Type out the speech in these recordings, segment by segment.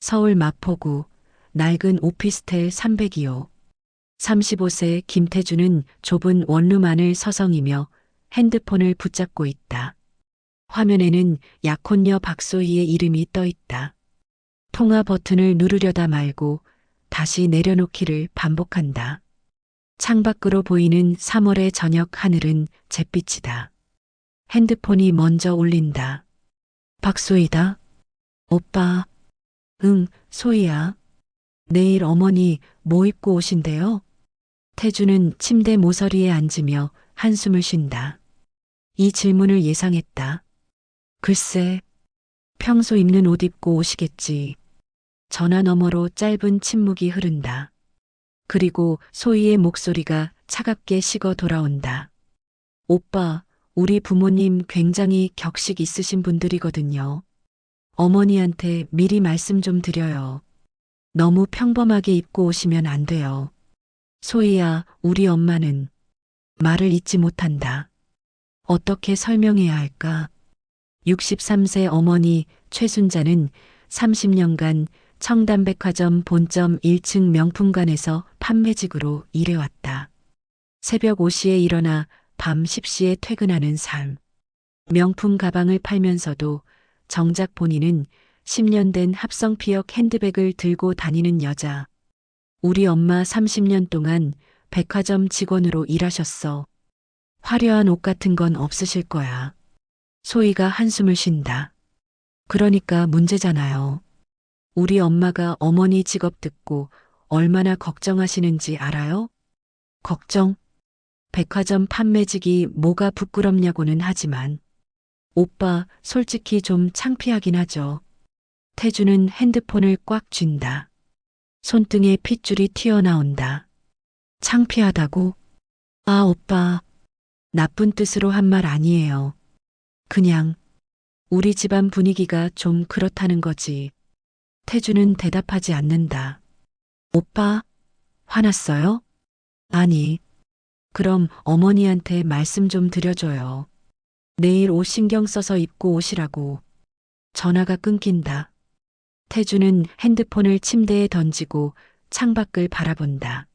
서울 마포구 낡은 오피스텔 302호. 35세 김태주는 좁은 원룸 안을 서성이며 핸드폰을 붙잡고 있다. 화면에는 약혼녀 박소희의 이름이 떠 있다. 통화 버튼을 누르려다 말고 다시 내려놓기를 반복한다. 창밖으로 보이는 3월의 저녁 하늘은 잿빛이다. 핸드폰이 먼저 울린다. 박소희다. 오빠. 응, 소희야. 내일 어머니 뭐 입고 오신대요? 태주는 침대 모서리에 앉으며 한숨을 쉰다. 이 질문을 예상했다. 글쎄, 평소 입는 옷 입고 오시겠지. 전화 너머로 짧은 침묵이 흐른다. 그리고 소희의 목소리가 차갑게 식어 돌아온다. 오빠, 우리 부모님 굉장히 격식 있으신 분들이거든요. 어머니한테 미리 말씀 좀 드려요. 너무 평범하게 입고 오시면 안 돼요. 소희야, 우리 엄마는 말을 잇지 못한다. 어떻게 설명해야 할까? 63세 어머니 최순자는 30년간 청담백화점 본점 1층 명품관에서 판매직으로 일해왔다. 새벽 5시에 일어나 밤 10시에 퇴근하는 삶. 명품 가방을 팔면서도 정작 본인은 10년 된 합성피혁 핸드백을 들고 다니는 여자. 우리 엄마 30년 동안 백화점 직원으로 일하셨어. 화려한 옷 같은 건 없으실 거야. 소희가 한숨을 쉰다. 그러니까 문제잖아요. 우리 엄마가 어머니 직업 듣고 얼마나 걱정하시는지 알아요? 걱정? 백화점 판매직이 뭐가 부끄럽냐고는 하지만 오빠 솔직히 좀 창피하긴 하죠. 태주는 핸드폰을 꽉 쥔다. 손등에 핏줄이 튀어나온다. 창피하다고? 아, 오빠. 나쁜 뜻으로 한 말 아니에요. 그냥 우리 집안 분위기가 좀 그렇다는 거지. 태주는 대답하지 않는다. 오빠, 화났어요? 아니, 그럼 어머니한테 말씀 좀 드려줘요. 내일 옷 신경 써서 입고 오시라고. 전화가 끊긴다. 태주는 핸드폰을 침대에 던지고 창밖을 바라본다.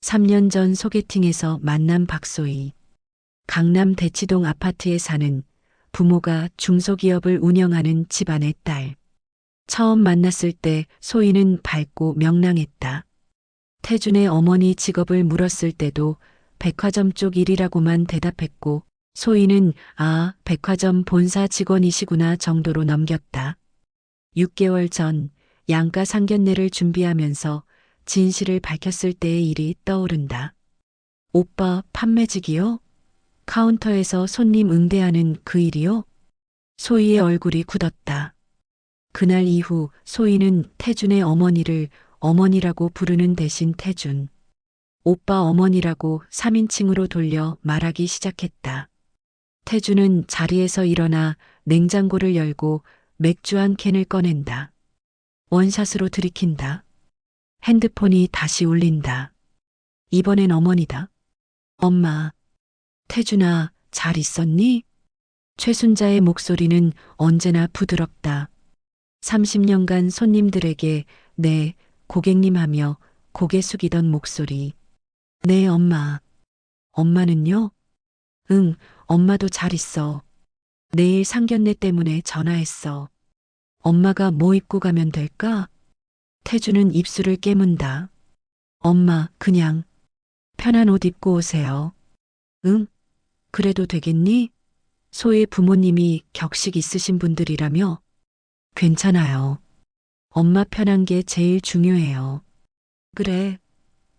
3년 전 소개팅에서 만난 박소희. 강남 대치동 아파트에 사는 부모가 중소기업을 운영하는 집안의 딸. 처음 만났을 때 소희는 밝고 명랑했다. 태준의 어머니 직업을 물었을 때도 백화점 쪽 일이라고만 대답했고 소희는 아, 백화점 본사 직원이시구나 정도로 넘겼다. 6개월 전 양가 상견례를 준비하면서 진실을 밝혔을 때의 일이 떠오른다. 오빠 판매직이요? 카운터에서 손님 응대하는 그 일이요? 소희의 얼굴이 굳었다. 그날 이후 소희는 태준의 어머니를 어머니라고 부르는 대신 태준, 오빠 어머니라고 3인칭으로 돌려 말하기 시작했다. 태준은 자리에서 일어나 냉장고를 열고 맥주 한 캔을 꺼낸다. 원샷으로 들이킨다. 핸드폰이 다시 울린다. 이번엔 어머니다. 엄마. 태준아, 잘 있었니? 최순자의 목소리는 언제나 부드럽다. 30년간 손님들에게 네, 고객님 하며 고개 숙이던 목소리. 네, 엄마. 엄마는요? 응, 엄마도 잘 있어. 내일 상견례 때문에 전화했어. 엄마가 뭐 입고 가면 될까? 태주는 입술을 깨문다. 엄마, 그냥 편한 옷 입고 오세요. 응? 그래도 되겠니? 소의 부모님이 격식 있으신 분들이라며? 괜찮아요. 엄마 편한 게 제일 중요해요. 그래.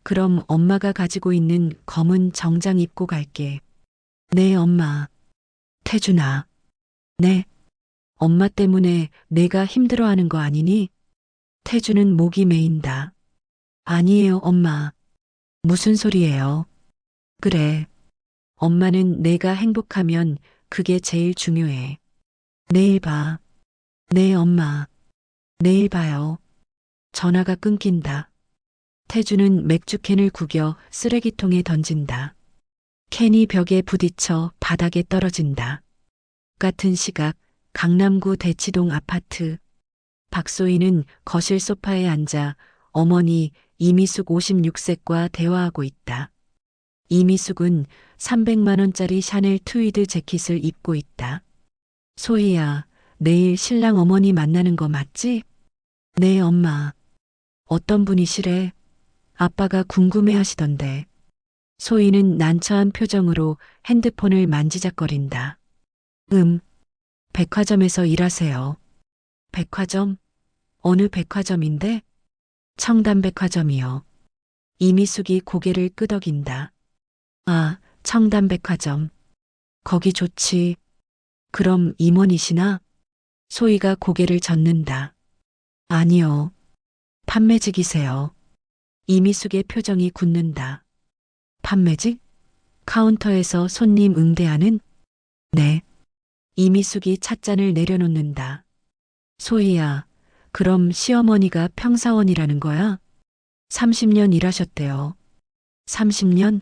그럼 엄마가 가지고 있는 검은 정장 입고 갈게. 네, 엄마. 태준아. 네. 엄마 때문에 내가 힘들어하는 거 아니니? 태준은 목이 메인다. 아니에요, 엄마. 무슨 소리예요? 그래. 엄마는 내가 행복하면 그게 제일 중요해. 내일 봐. 네, 엄마. 내일 봐요. 전화가 끊긴다. 태주는 맥주캔을 구겨 쓰레기통에 던진다. 캔이 벽에 부딪혀 바닥에 떨어진다. 같은 시각 강남구 대치동 아파트. 박소희는 거실 소파에 앉아 어머니 이미숙 56세과 대화하고 있다. 이미숙은 300만 원짜리 샤넬 트위드 재킷을 입고 있다. 소희야, 내일 신랑 어머니 만나는 거 맞지? 네, 엄마. 어떤 분이시래? 아빠가 궁금해 하시던데. 소희는 난처한 표정으로 핸드폰을 만지작거린다. 백화점에서 일하세요. 백화점? 어느 백화점인데? 청담백화점이요. 이미숙이 고개를 끄덕인다. 아, 청담백화점. 거기 좋지. 그럼 임원이시나? 소희가 고개를 젓는다. 아니요. 판매직이세요. 이미숙의 표정이 굳는다. 판매직? 카운터에서 손님 응대하는? 네. 이미숙이 찻잔을 내려놓는다. 소희야, 그럼 시어머니가 평사원이라는 거야? 30년 일하셨대요. 30년?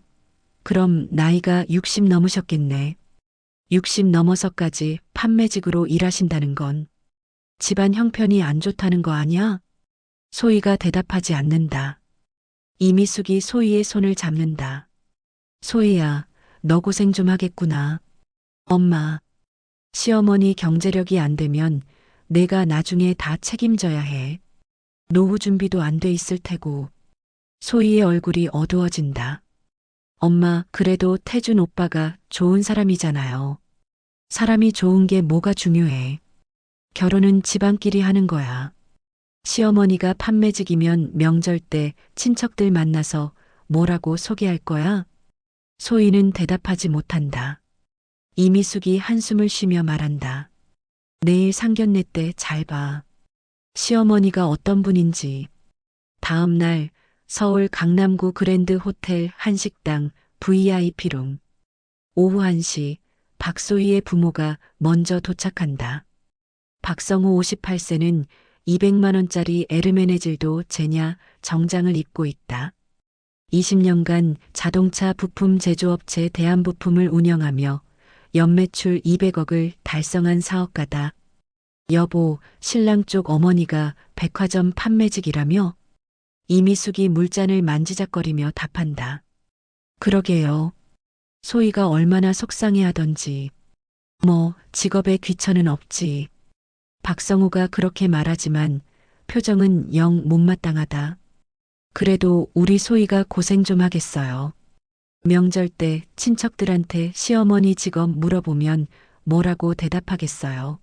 그럼 나이가 60 넘으셨겠네. 60 넘어서까지 판매직으로 일하신다는 건 집안 형편이 안 좋다는 거 아니야? 소희가 대답하지 않는다. 이미숙이 소희의 손을 잡는다. 소희야, 너 고생 좀 하겠구나. 엄마, 시어머니 경제력이 안 되면 내가 나중에 다 책임져야 해. 노후 준비도 안 돼 있을 테고. 소희의 얼굴이 어두워진다. 엄마, 그래도 태준 오빠가 좋은 사람이잖아요. 사람이 좋은 게 뭐가 중요해. 결혼은 집안끼리 하는 거야. 시어머니가 판매직이면 명절 때 친척들 만나서 뭐라고 소개할 거야? 소희는 대답하지 못한다. 이미숙이 한숨을 쉬며 말한다. 내일 상견례 때 잘 봐. 시어머니가 어떤 분인지. 다음 날 서울 강남구 그랜드 호텔 한식당 VIP룸. 오후 1시 박소희의 부모가 먼저 도착한다. 박성우 58세는 200만 원짜리 에르메네 질도 제냐 정장을 입고 있다. 20년간 자동차 부품 제조업체 대한부품을 운영하며 연매출 200억을 달성한 사업가다. 여보, 신랑 쪽 어머니가 백화점 판매직이라며? 이미숙이 물잔을 만지작거리며 답한다. 그러게요. 소희가 얼마나 속상해하던지. 뭐 직업에 귀천은 없지. 박성우가 그렇게 말하지만 표정은 영 못마땅하다. 그래도 우리 소희가 고생 좀 하겠어요. 명절 때 친척들한테 시어머니 직업 물어보면 뭐라고 대답하겠어요.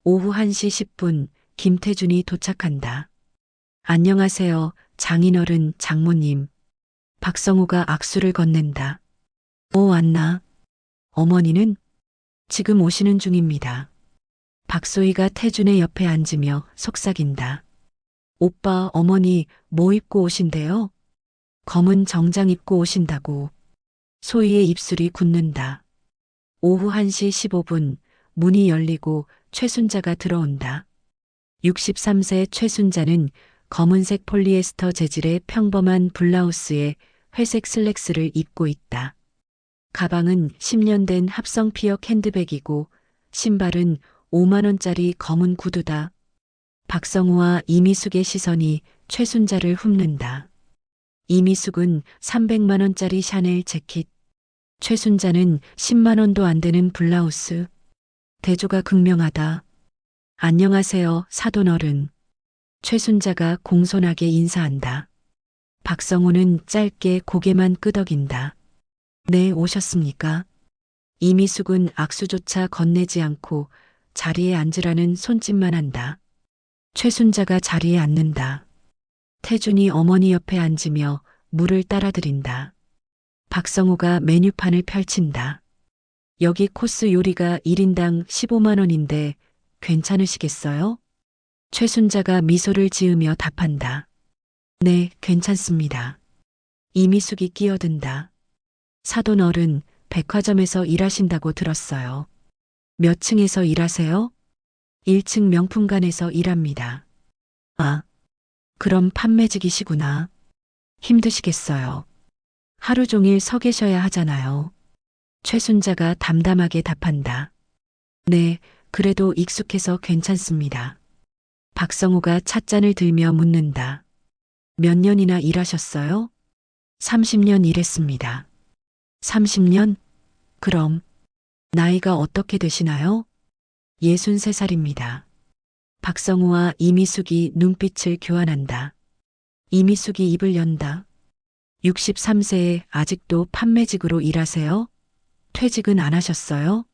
오후 1시 10분 김태준이 도착한다. 안녕하세요, 장인어른 장모님. 박성우가 악수를 건넨다. 왔나? 어머니는? 지금 오시는 중입니다. 박소희가 태준의 옆에 앉으며 속삭인다. 오빠, 어머니 뭐 입고 오신대요? 검은 정장 입고 오신다고. 소희의 입술이 굳는다. 오후 1시 15분 문이 열리고 최순자가 들어온다. 63세 최순자는 검은색 폴리에스터 재질의 평범한 블라우스에 회색 슬랙스를 입고 있다. 가방은 10년 된 합성 피혁 핸드백이고 신발은 5만 원짜리 검은 구두다. 박성우와 이미숙의 시선이 최순자를 훑는다. 이미숙은 300만 원짜리 샤넬 재킷, 최순자는 10만 원도 안 되는 블라우스. 대조가 극명하다. 안녕하세요, 사돈어른. 최순자가 공손하게 인사한다. 박성우는 짧게 고개만 끄덕인다. 네, 오셨습니까? 이미숙은 악수조차 건네지 않고 자리에 앉으라는 손짓만 한다. 최순자가 자리에 앉는다. 태준이 어머니 옆에 앉으며 물을 따라드린다. 박성우가 메뉴판을 펼친다. 여기 코스 요리가 1인당 15만 원인데 괜찮으시겠어요? 최순자가 미소를 지으며 답한다. 네, 괜찮습니다. 이미숙이 끼어든다. 사돈 어른, 백화점에서 일하신다고 들었어요. 몇 층에서 일하세요? 1층 명품관에서 일합니다. 아, 그럼 판매직이시구나. 힘드시겠어요. 하루 종일 서 계셔야 하잖아요. 최순자가 담담하게 답한다. 네, 그래도 익숙해서 괜찮습니다. 박성우가 찻잔을 들며 묻는다. 몇 년이나 일하셨어요? 30년 일했습니다. 30년? 그럼 나이가 어떻게 되시나요? 63살입니다. 박성우와 이미숙이 눈빛을 교환한다. 이미숙이 입을 연다. 63세에 아직도 판매직으로 일하세요? 퇴직은 안 하셨어요?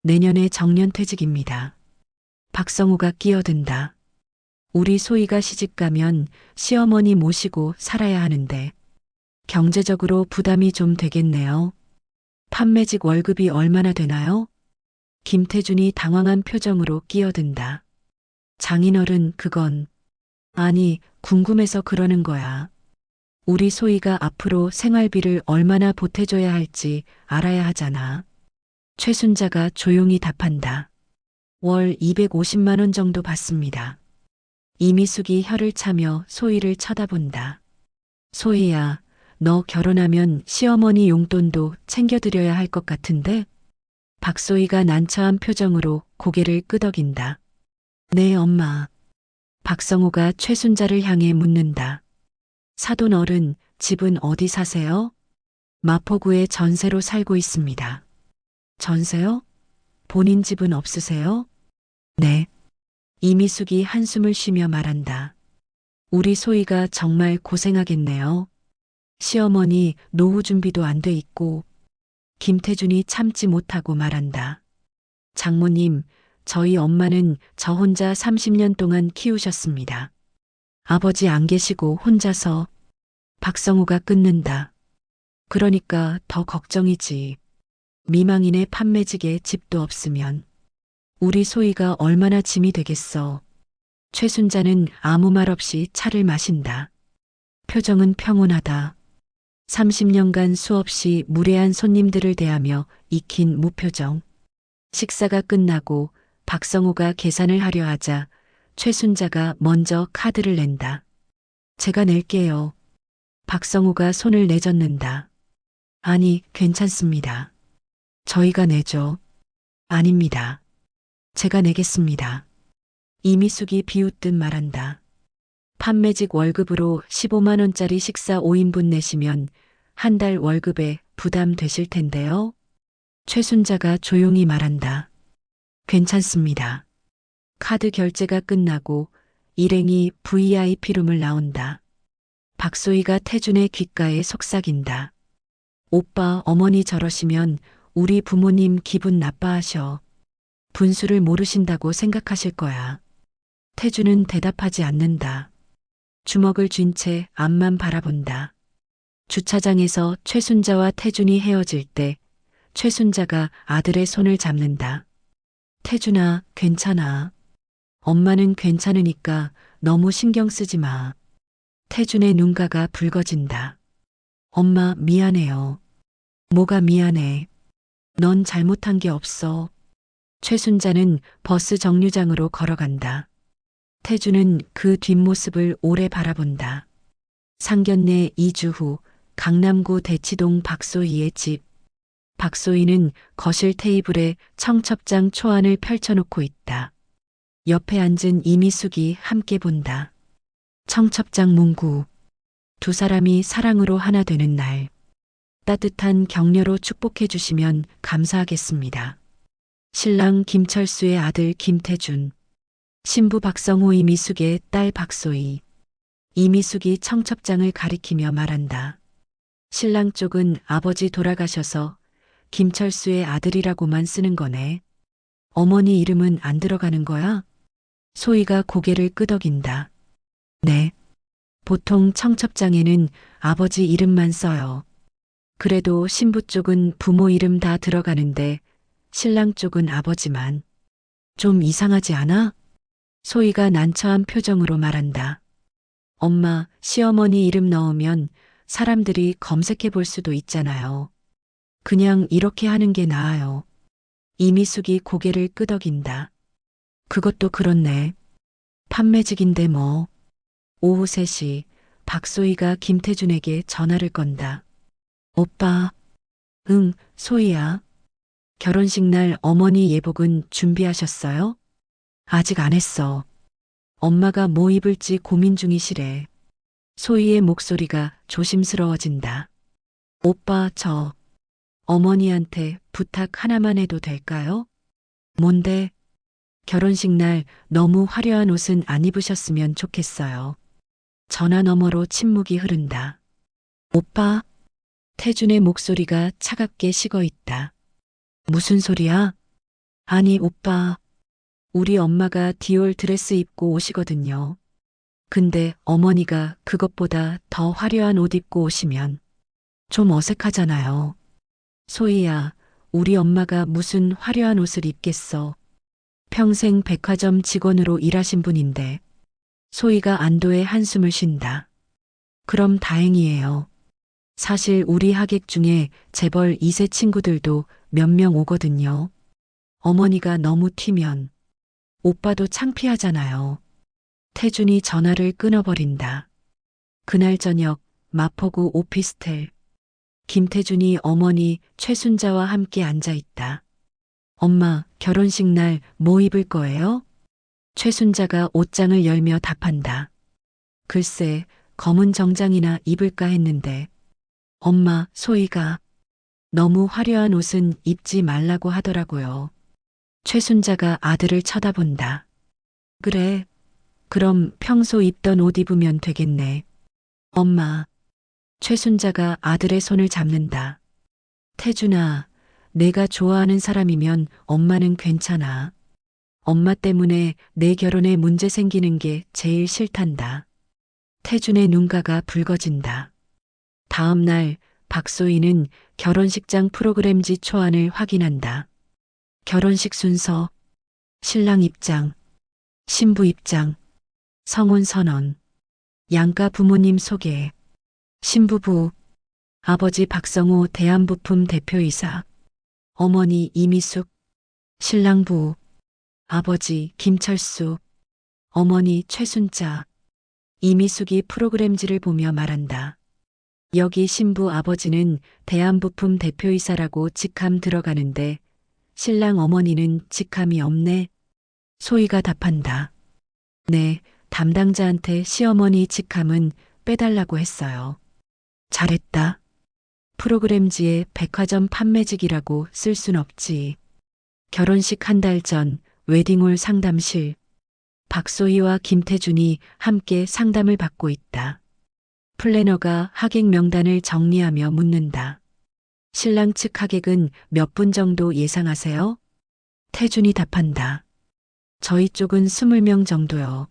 내년에 정년퇴직입니다. 박성우가 끼어든다. 우리 소희가 시집가면 시어머니 모시고 살아야 하는데 경제적으로 부담이 좀 되겠네요. 판매직 월급이 얼마나 되나요? 김태준이 당황한 표정으로 끼어든다. 장인어른 그건 아니 궁금해서 그러는 거야. 우리 소희가 앞으로 생활비를 얼마나 보태줘야 할지 알아야 하잖아. 최순자가 조용히 답한다. 월 250만 원 정도 받습니다. 이미숙이 혀를 차며 소희를 쳐다본다. 소희야, 너 결혼하면 시어머니 용돈도 챙겨드려야 할 것 같은데? 박소희가 난처한 표정으로 고개를 끄덕인다. 네, 엄마. 박성우가 최순자를 향해 묻는다. 사돈 어른, 집은 어디 사세요? 마포구에 전세로 살고 있습니다. 전세요? 본인 집은 없으세요? 네. 이미숙이 한숨을 쉬며 말한다. 우리 소희가 정말 고생하겠네요. 시어머니 노후 준비도 안 돼 있고. 김태준이 참지 못하고 말한다. 장모님, 저희 엄마는 저 혼자 30년 동안 키우셨습니다. 아버지 안 계시고 혼자서. 박성우가 끊는다. 그러니까 더 걱정이지. 미망인의 판매직에 집도 없으면. 우리 소희가 얼마나 짐이 되겠어. 최순자는 아무 말 없이 차를 마신다. 표정은 평온하다. 30년간 수없이 무례한 손님들을 대하며 익힌 무표정. 식사가 끝나고 박성우가 계산을 하려 하자 최순자가 먼저 카드를 낸다. 제가 낼게요. 박성우가 손을 내젓는다. 아니, 괜찮습니다. 저희가 내죠. 아닙니다. 제가 내겠습니다. 이미숙이 비웃듯 말한다. 판매직 월급으로 15만 원짜리 식사 5인분 내시면 한 달 월급에 부담되실 텐데요. 최순자가 조용히 말한다. 괜찮습니다. 카드 결제가 끝나고 일행이 VIP룸을 나온다. 박소희가 태준의 귓가에 속삭인다. 오빠 어머니 저러시면 우리 부모님 기분 나빠하셔. 분수를 모르신다고 생각하실 거야. 태준은 대답하지 않는다. 주먹을 쥔 채 앞만 바라본다. 주차장에서 최순자와 태준이 헤어질 때 최순자가 아들의 손을 잡는다. 태준아, 괜찮아. 엄마는 괜찮으니까 너무 신경 쓰지 마. 태준의 눈가가 붉어진다. 엄마, 미안해요. 뭐가 미안해. 넌 잘못한 게 없어. 최순자는 버스 정류장으로 걸어간다. 태준은 그 뒷모습을 오래 바라본다. 상견례 2주 후 강남구 대치동 박소희의 집. 박소희는 거실 테이블에 청첩장 초안을 펼쳐놓고 있다. 옆에 앉은 이미숙이 함께 본다. 청첩장 문구. 두 사람이 사랑으로 하나 되는 날. 따뜻한 격려로 축복해 주시면 감사하겠습니다. 신랑 김철수의 아들 김태준. 신부 박성우 이미숙의 딸 박소희. 이미숙이 청첩장을 가리키며 말한다. 신랑 쪽은 아버지 돌아가셔서 김철수의 아들이라고만 쓰는 거네. 어머니 이름은 안 들어가는 거야? 소희가 고개를 끄덕인다. 네. 보통 청첩장에는 아버지 이름만 써요. 그래도 신부 쪽은 부모 이름 다 들어가는데 신랑 쪽은 아버지만. 좀 이상하지 않아? 소희가 난처한 표정으로 말한다. 엄마, 시어머니 이름 넣으면 사람들이 검색해 볼 수도 있잖아요. 그냥 이렇게 하는 게 나아요. 이미숙이 고개를 끄덕인다. 그것도 그렇네. 판매직인데 뭐. 오후 3시 박소희가 김태준에게 전화를 건다. 오빠. 응, 소희야. 결혼식 날 어머니 예복은 준비하셨어요? 아직 안 했어. 엄마가 뭐 입을지 고민 중이시래. 소희의 목소리가 조심스러워진다. 오빠, 저 어머니한테 부탁 하나만 해도 될까요? 뭔데? 결혼식 날 너무 화려한 옷은 안 입으셨으면 좋겠어요. 전화 너머로 침묵이 흐른다. 오빠? 태준의 목소리가 차갑게 식어 있다. 무슨 소리야? 아니, 오빠. 우리 엄마가 디올 드레스 입고 오시거든요. 근데 어머니가 그것보다 더 화려한 옷 입고 오시면 좀 어색하잖아요. 소희야, 우리 엄마가 무슨 화려한 옷을 입겠어. 평생 백화점 직원으로 일하신 분인데. 소희가 안도의 한숨을 쉰다. 그럼 다행이에요. 사실 우리 하객 중에 재벌 2세 친구들도 몇 명 오거든요. 어머니가 너무 튀면 오빠도 창피하잖아요. 태준이 전화를 끊어버린다. 그날 저녁 마포구 오피스텔. 김태준이 어머니 최순자와 함께 앉아 있다. 엄마, 결혼식 날 뭐 입을 거예요? 최순자가 옷장을 열며 답한다. 글쎄, 검은 정장이나 입을까 했는데. 엄마, 소희가 너무 화려한 옷은 입지 말라고 하더라고요. 최순자가 아들을 쳐다본다. 그래, 그럼 평소 입던 옷 입으면 되겠네. 엄마. 최순자가 아들의 손을 잡는다. 태준아, 내가 좋아하는 사람이면 엄마는 괜찮아. 엄마 때문에 내 결혼에 문제 생기는 게 제일 싫단다. 태준의 눈가가 붉어진다. 다음 날 박소희는 결혼식장 프로그램지 초안을 확인한다. 결혼식 순서, 신랑 입장, 신부 입장, 성혼 선언, 양가 부모님 소개, 신부부, 아버지 박성호 대한부품 대표이사, 어머니 이미숙, 신랑부, 아버지 김철수, 어머니 최순자. 이미숙이 프로그램지를 보며 말한다. 여기 신부 아버지는 대한부품 대표이사라고 직함 들어가는데 신랑 어머니는 직함이 없네. 소희가 답한다. 네, 담당자한테 시어머니 직함은 빼달라고 했어요. 잘했다. 프로그램지에 백화점 판매직이라고 쓸 순 없지. 결혼식 한 달 전 웨딩홀 상담실. 박소희와 김태준이 함께 상담을 받고 있다. 플래너가 하객 명단을 정리하며 묻는다. 신랑 측 하객은 몇 분 정도 예상하세요? 태준이 답한다. 저희 쪽은 20명 정도요.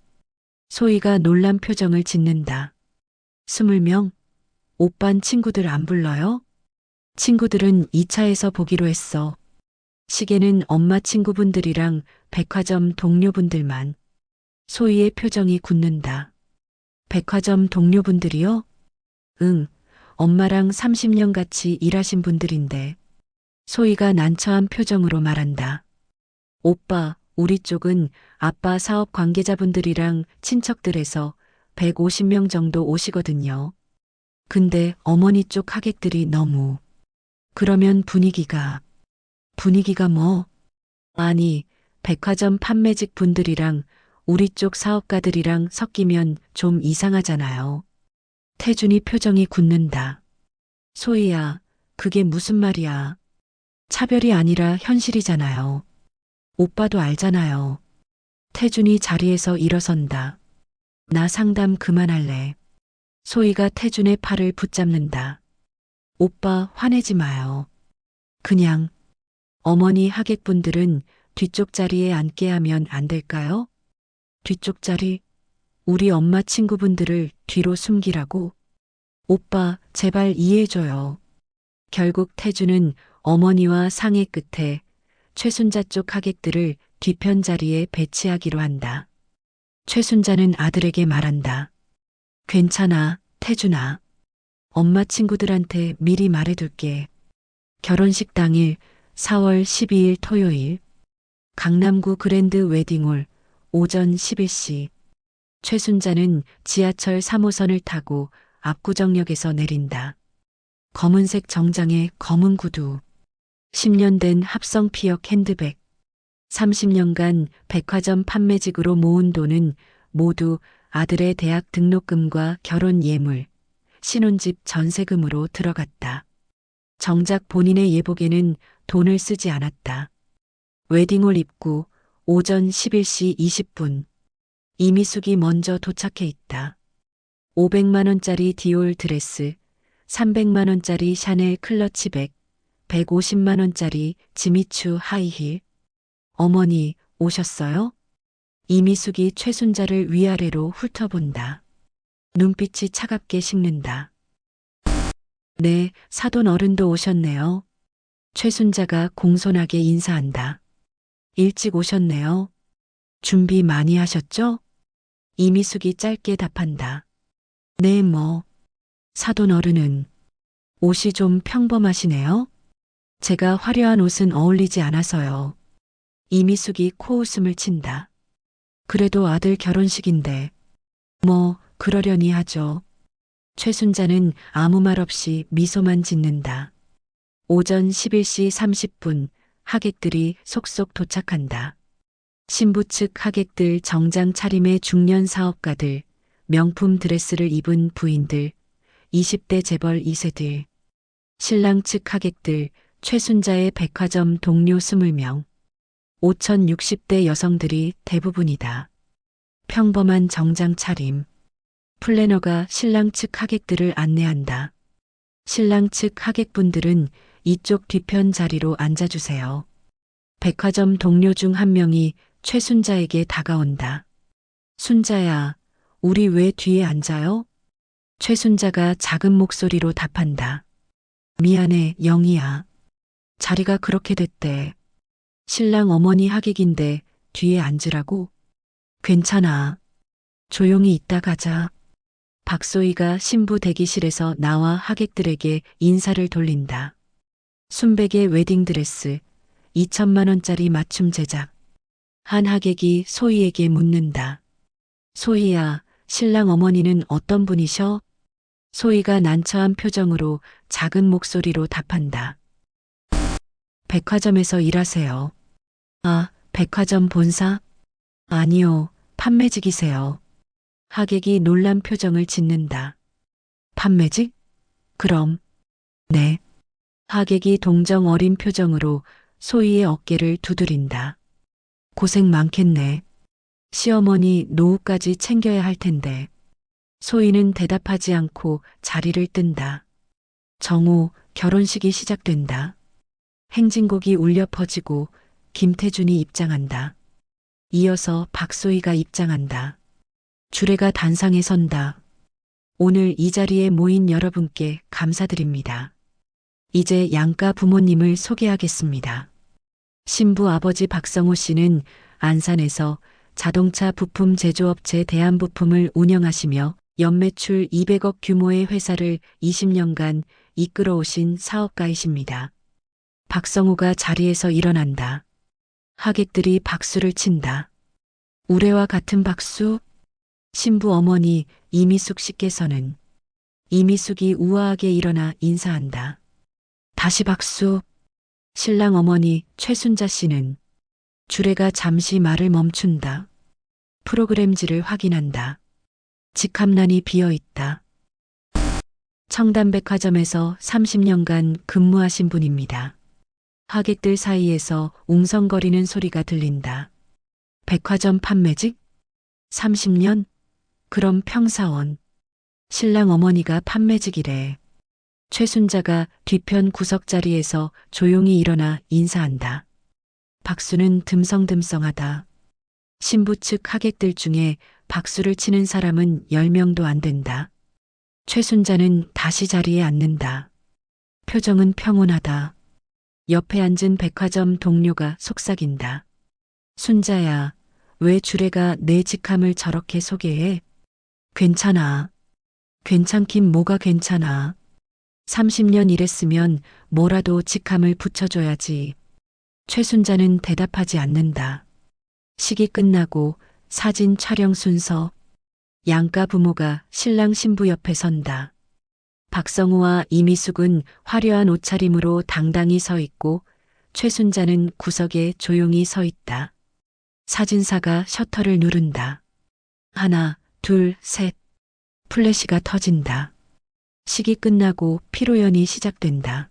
소희가 놀란 표정을 짓는다. 20명? 오빤 친구들 안 불러요? 친구들은 2차에서 보기로 했어. 시계는 엄마 친구분들이랑 백화점 동료분들만. 소희의 표정이 굳는다. 백화점 동료분들이요? 응, 엄마랑 30년 같이 일하신 분들인데. 소희가 난처한 표정으로 말한다. 오빠, 우리 쪽은 아빠 사업 관계자분들이랑 친척들에서 150명 정도 오시거든요. 근데 어머니 쪽 하객들이 너무. 그러면 분위기가 뭐? 아니, 백화점 판매직 분들이랑 우리 쪽 사업가들이랑 섞이면 좀 이상하잖아요. 태준이 표정이 굳는다. 소희야, 그게 무슨 말이야. 차별이 아니라 현실이잖아요. 오빠도 알잖아요. 태준이 자리에서 일어선다. 나 상담 그만할래. 소희가 태준의 팔을 붙잡는다. 오빠 화내지 마요. 그냥 어머니 하객분들은 뒤쪽 자리에 앉게 하면 안 될까요? 뒤쪽 자리? 우리 엄마 친구분들을 뒤로 숨기라고? 오빠 제발 이해해줘요. 결국 태준은 어머니와 상의 끝에 최순자 쪽 하객들을 뒤편 자리에 배치하기로 한다. 최순자는 아들에게 말한다. 괜찮아, 태준아. 엄마 친구들한테 미리 말해둘게. 결혼식 당일 4월 12일 토요일 강남구 그랜드 웨딩홀 오전 11시. 최순자는 지하철 3호선을 타고 압구정역에서 내린다. 검은색 정장에 검은 구두. 10년 된 합성 피혁 핸드백. 30년간 백화점 판매직으로 모은 돈은 모두 아들의 대학 등록금과 결혼 예물, 신혼집 전세금으로 들어갔다. 정작 본인의 예복에는 돈을 쓰지 않았다. 웨딩홀 입구 오전 11시 20분. 이미숙이 먼저 도착해 있다. 500만 원짜리 디올 드레스, 300만 원짜리 샤넬 클러치백, 150만 원짜리 지미추 하이힐. 어머니 오셨어요? 이미숙이 최순자를 위아래로 훑어본다. 눈빛이 차갑게 식는다. 네, 사돈 어른도 오셨네요. 최순자가 공손하게 인사한다. 일찍 오셨네요. 준비 많이 하셨죠? 이미숙이 짧게 답한다. 네, 뭐. 사돈 어른은 옷이 좀 평범하시네요. 제가 화려한 옷은 어울리지 않아서요. 이미숙이 코웃음을 친다. 그래도 아들 결혼식인데. 뭐, 그러려니 하죠. 최순자는 아무 말 없이 미소만 짓는다. 오전 11시 30분 하객들이 속속 도착한다. 신부 측 하객들 정장 차림의 중년 사업가들, 명품 드레스를 입은 부인들, 20대 재벌 2세들, 신랑 측 하객들, 최순자의 백화점 동료 20명, 5,060대 여성들이 대부분이다. 평범한 정장 차림. 플래너가 신랑 측 하객들을 안내한다. 신랑 측 하객분들은 이쪽 뒤편 자리로 앉아주세요. 백화점 동료 중 한 명이 최순자에게 다가온다. 순자야, 우리 왜 뒤에 앉아요? 최순자가 작은 목소리로 답한다. 미안해, 영희야. 자리가 그렇게 됐대. 신랑 어머니 하객인데 뒤에 앉으라고? 괜찮아. 조용히 있다 가자. 박소희가 신부 대기실에서 나와 하객들에게 인사를 돌린다. 순백의 웨딩드레스, 2천만 원짜리 맞춤 제작. 한 하객이 소희에게 묻는다. 소희야, 신랑 어머니는 어떤 분이셔? 소희가 난처한 표정으로 작은 목소리로 답한다. 백화점에서 일하세요. 아, 백화점 본사? 아니요, 판매직이세요. 하객이 놀란 표정을 짓는다. 판매직? 그럼. 네. 하객이 동정 어린 표정으로 소희의 어깨를 두드린다. 고생 많겠네. 시어머니 노후까지 챙겨야 할 텐데. 소희는 대답하지 않고 자리를 뜬다. 정오, 결혼식이 시작된다. 행진곡이 울려 퍼지고 김태준이 입장한다. 이어서 박소희가 입장한다. 주례가 단상에 선다. 오늘 이 자리에 모인 여러분께 감사드립니다. 이제 양가 부모님을 소개하겠습니다. 신부 아버지 박성호 씨는 안산에서 자동차 부품 제조업체 대한부품을 운영하시며 연매출 200억 규모의 회사를 20년간 이끌어오신 사업가이십니다. 박성호가 자리에서 일어난다. 하객들이 박수를 친다. 우레와 같은 박수? 신부 어머니 이미숙 씨께서는 이미숙이 우아하게 일어나 인사한다. 다시 박수. 신랑 어머니 최순자 씨는 주례가 잠시 말을 멈춘다. 프로그램지를 확인한다. 직함란이 비어 있다. 청담백화점에서 30년간 근무하신 분입니다. 하객들 사이에서 웅성거리는 소리가 들린다. 백화점 판매직? 30년? 그럼 평사원. 신랑 어머니가 판매직이래. 최순자가 뒤편 구석자리에서 조용히 일어나 인사한다. 박수는 듬성듬성하다. 신부 측 하객들 중에 박수를 치는 사람은 10명도 안 된다. 최순자는 다시 자리에 앉는다. 표정은 평온하다. 옆에 앉은 백화점 동료가 속삭인다. 순자야, 왜 주례가 내 직함을 저렇게 소개해? 괜찮아. 괜찮긴 뭐가 괜찮아. 30년 일했으면 뭐라도 직함을 붙여줘야지. 최순자는 대답하지 않는다. 식이 끝나고 사진 촬영 순서. 양가 부모가 신랑 신부 옆에 선다. 박성우와 이미숙은 화려한 옷차림으로 당당히 서 있고 최순자는 구석에 조용히 서 있다. 사진사가 셔터를 누른다. 하나, 둘, 셋. 플래시가 터진다. 식이 끝나고 피로연이 시작된다.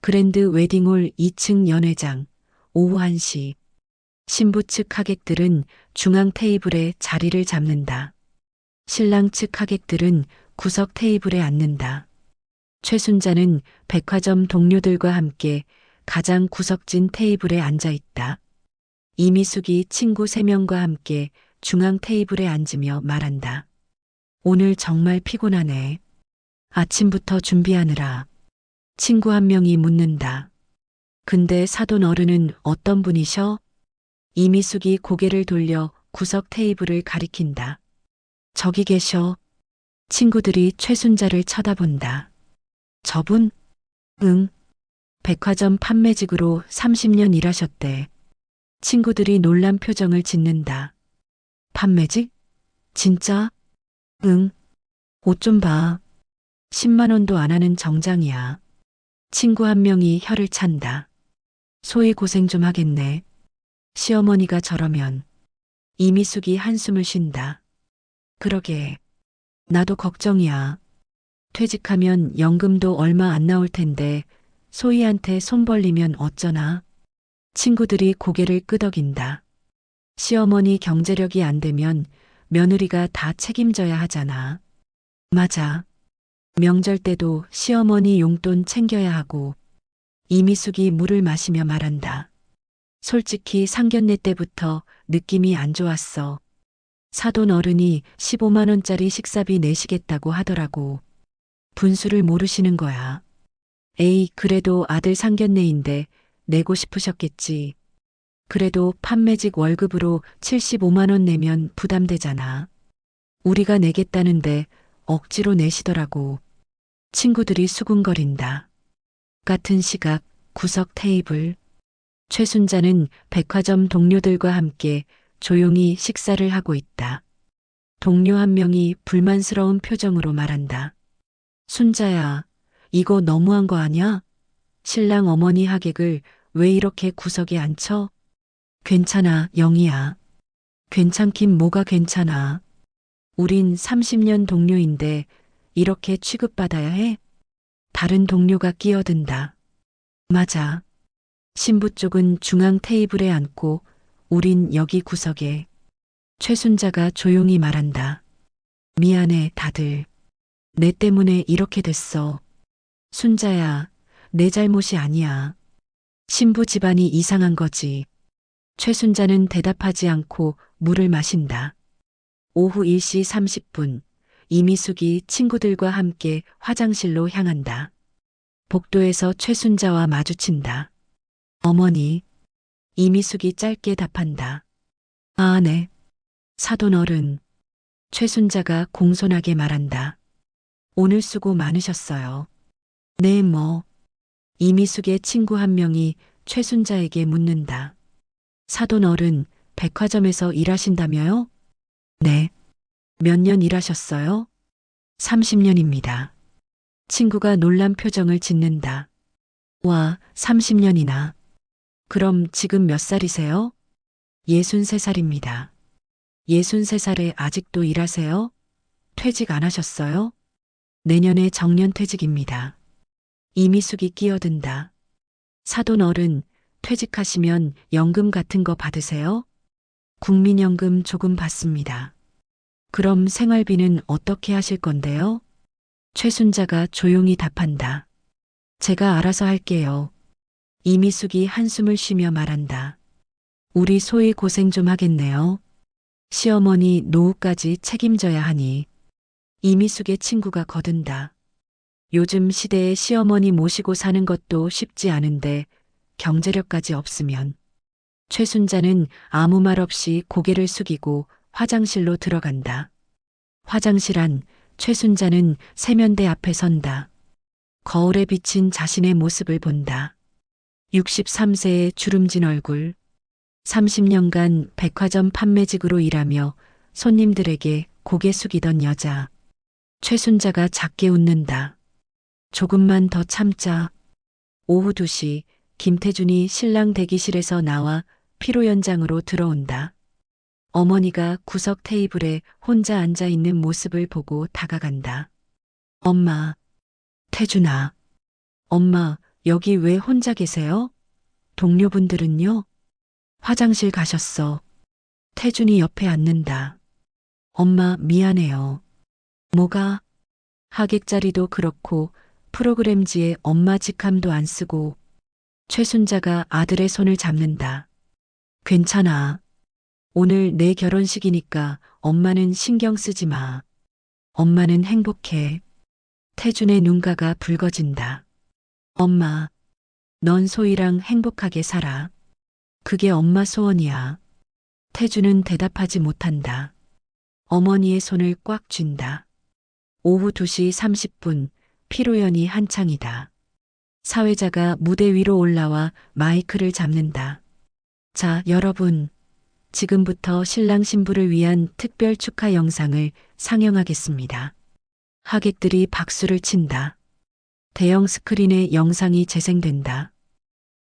그랜드 웨딩홀 2층 연회장. 오후 1시. 신부 측 하객들은 중앙 테이블에 자리를 잡는다. 신랑 측 하객들은 구석 테이블에 앉는다. 최순자는 백화점 동료들과 함께 가장 구석진 테이블에 앉아 있다. 이미숙이 친구 3명과 함께 중앙 테이블에 앉으며 말한다. 오늘 정말 피곤하네. 아침부터 준비하느라. 친구 한 명이 묻는다. 근데 사돈 어른은 어떤 분이셔? 이미숙이 고개를 돌려 구석 테이블을 가리킨다. 저기 계셔. 친구들이 최순자를 쳐다본다. 저분? 응. 백화점 판매직으로 30년 일하셨대. 친구들이 놀란 표정을 짓는다. 판매직? 진짜? 응. 옷 좀 봐. 10만 원도 안 하는 정장이야. 친구 한 명이 혀를 찬다. 소희 고생 좀 하겠네. 시어머니가 저러면. 이미숙이 한숨을 쉰다. 그러게. 나도 걱정이야. 퇴직하면 연금도 얼마 안 나올 텐데 소희한테 손 벌리면 어쩌나. 친구들이 고개를 끄덕인다. 시어머니 경제력이 안 되면 며느리가 다 책임져야 하잖아. 맞아. 명절 때도 시어머니 용돈 챙겨야 하고. 이미숙이 물을 마시며 말한다. 솔직히 상견례 때부터 느낌이 안 좋았어. 사돈 어른이 15만 원짜리 식사비 내시겠다고 하더라고. 분수를 모르시는 거야. 에이, 그래도 아들 상견례인데 내고 싶으셨겠지. 그래도 판매직 월급으로 75만 원 내면 부담되잖아. 우리가 내겠다는데 억지로 내시더라고. 친구들이 수군거린다. 같은 시각 구석 테이블. 최순자는 백화점 동료들과 함께 조용히 식사를 하고 있다. 동료 한 명이 불만스러운 표정으로 말한다. 순자야, 이거 너무한 거 아냐? 신랑 어머니 하객을 왜 이렇게 구석에 앉혀? 괜찮아, 영희야. 괜찮긴 뭐가 괜찮아. 우린 30년 동료인데 이렇게 취급받아야 해? 다른 동료가 끼어든다. 맞아. 신부 쪽은 중앙 테이블에 앉고 우린 여기 구석에. 최순자가 조용히 말한다. 미안해, 다들. 내 때문에 이렇게 됐어. 순자야, 내 잘못이 아니야. 신부 집안이 이상한 거지. 최순자는 대답하지 않고 물을 마신다. 오후 1시 30분, 이미숙이 친구들과 함께 화장실로 향한다. 복도에서 최순자와 마주친다. 어머니. 이미숙이 짧게 답한다. 아, 네. 사돈 어른. 최순자가 공손하게 말한다. 오늘 수고 많으셨어요. 네, 뭐. 이미숙의 친구 한 명이 최순자에게 묻는다. 사돈 어른, 백화점에서 일하신다며요? 네. 몇 년 일하셨어요? 30년입니다. 친구가 놀란 표정을 짓는다. 와, 30년이나. 그럼 지금 몇 살이세요? 63살입니다. 63살에 아직도 일하세요? 퇴직 안 하셨어요? 내년에 정년퇴직입니다. 이미숙이 끼어든다. 사돈 어른, 퇴직하시면 연금 같은 거 받으세요? 국민연금 조금 받습니다. 그럼 생활비는 어떻게 하실 건데요? 최순자가 조용히 답한다. 제가 알아서 할게요. 이미숙이 한숨을 쉬며 말한다. 우리 소희 고생 좀 하겠네요. 시어머니 노후까지 책임져야 하니. 이미숙의 친구가 거든다. 요즘 시대에 시어머니 모시고 사는 것도 쉽지 않은데 경제력까지 없으면. 최순자는 아무 말 없이 고개를 숙이고 화장실로 들어간다. 화장실 안 최순자는 세면대 앞에 선다. 거울에 비친 자신의 모습을 본다. 63세의 주름진 얼굴. 30년간 백화점 판매직으로 일하며 손님들에게 고개 숙이던 여자. 최순자가 작게 웃는다. 조금만 더 참자. 오후 2시 김태준이 신랑 대기실에서 나와 피로 연장으로 들어온다. 어머니가 구석 테이블에 혼자 앉아 있는 모습을 보고 다가간다. 엄마, 태준아. 엄마, 여기 왜 혼자 계세요? 동료분들은요? 화장실 가셨어. 태준이 옆에 앉는다. 엄마, 미안해요. 뭐가? 하객 자리도 그렇고 프로그램지에 엄마 직함도 안 쓰고. 최순자가 아들의 손을 잡는다. 괜찮아. 오늘 내 결혼식이니까 엄마는 신경 쓰지 마. 엄마는 행복해. 태준의 눈가가 붉어진다. 엄마, 넌 소희랑 행복하게 살아. 그게 엄마 소원이야. 태준은 대답하지 못한다. 어머니의 손을 꽉 쥔다. 오후 2시 30분, 피로연이 한창이다. 사회자가 무대 위로 올라와 마이크를 잡는다. 자, 여러분. 지금부터 신랑 신부를 위한 특별 축하 영상을 상영하겠습니다. 하객들이 박수를 친다. 대형 스크린에 영상이 재생된다.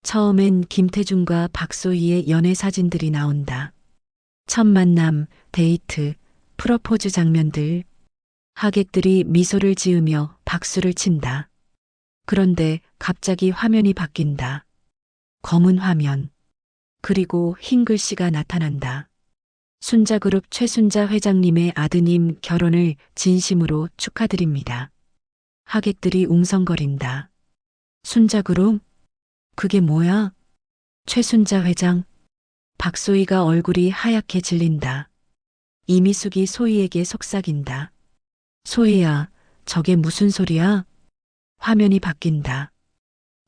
처음엔 김태준과 박소희의 연애 사진들이 나온다. 첫 만남, 데이트, 프러포즈 장면들. 하객들이 미소를 지으며 박수를 친다. 그런데 갑자기 화면이 바뀐다. 검은 화면. 그리고 흰 글씨가 나타난다. 순자그룹 최순자 회장님의 아드님 결혼을 진심으로 축하드립니다. 하객들이 웅성거린다. 순자그룹? 그게 뭐야? 최순자 회장? 박소희가 얼굴이 하얗게 질린다. 이미숙이 소희에게 속삭인다. 소희야, 저게 무슨 소리야? 화면이 바뀐다.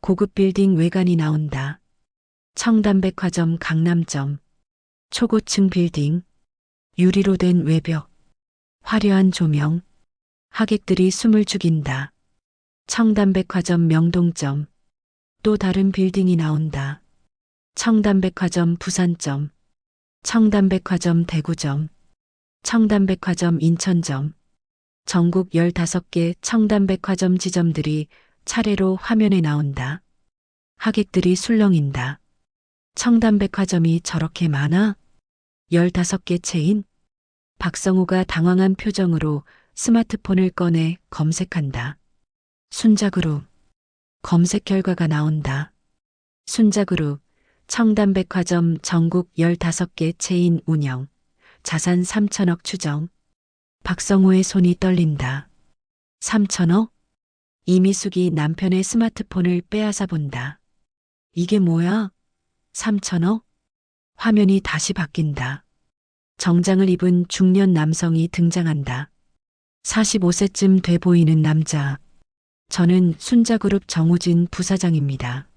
고급 빌딩 외관이 나온다. 청담백화점 강남점. 초고층 빌딩. 유리로 된 외벽. 화려한 조명. 하객들이 숨을 죽인다. 청담백화점 명동점. 또 다른 빌딩이 나온다. 청담백화점 부산점. 청담백화점 대구점. 청담백화점 인천점. 전국 15개 청담백화점 지점들이 차례로 화면에 나온다. 하객들이 술렁인다. 청담백화점이 저렇게 많아? 15개 체인? 박성우가 당황한 표정으로 스마트폰을 꺼내 검색한다. 순자그룹. 검색 결과가 나온다. 순자그룹, 청담백화점 전국 15개 체인 운영, 자산 3천억 추정. 박성우의 손이 떨린다. 3천억? 이미숙이 남편의 스마트폰을 빼앗아 본다. 이게 뭐야? 3천억? 화면이 다시 바뀐다. 정장을 입은 중년 남성이 등장한다. 45세쯤 돼 보이는 남자. 저는 순자그룹 정우진 부사장입니다.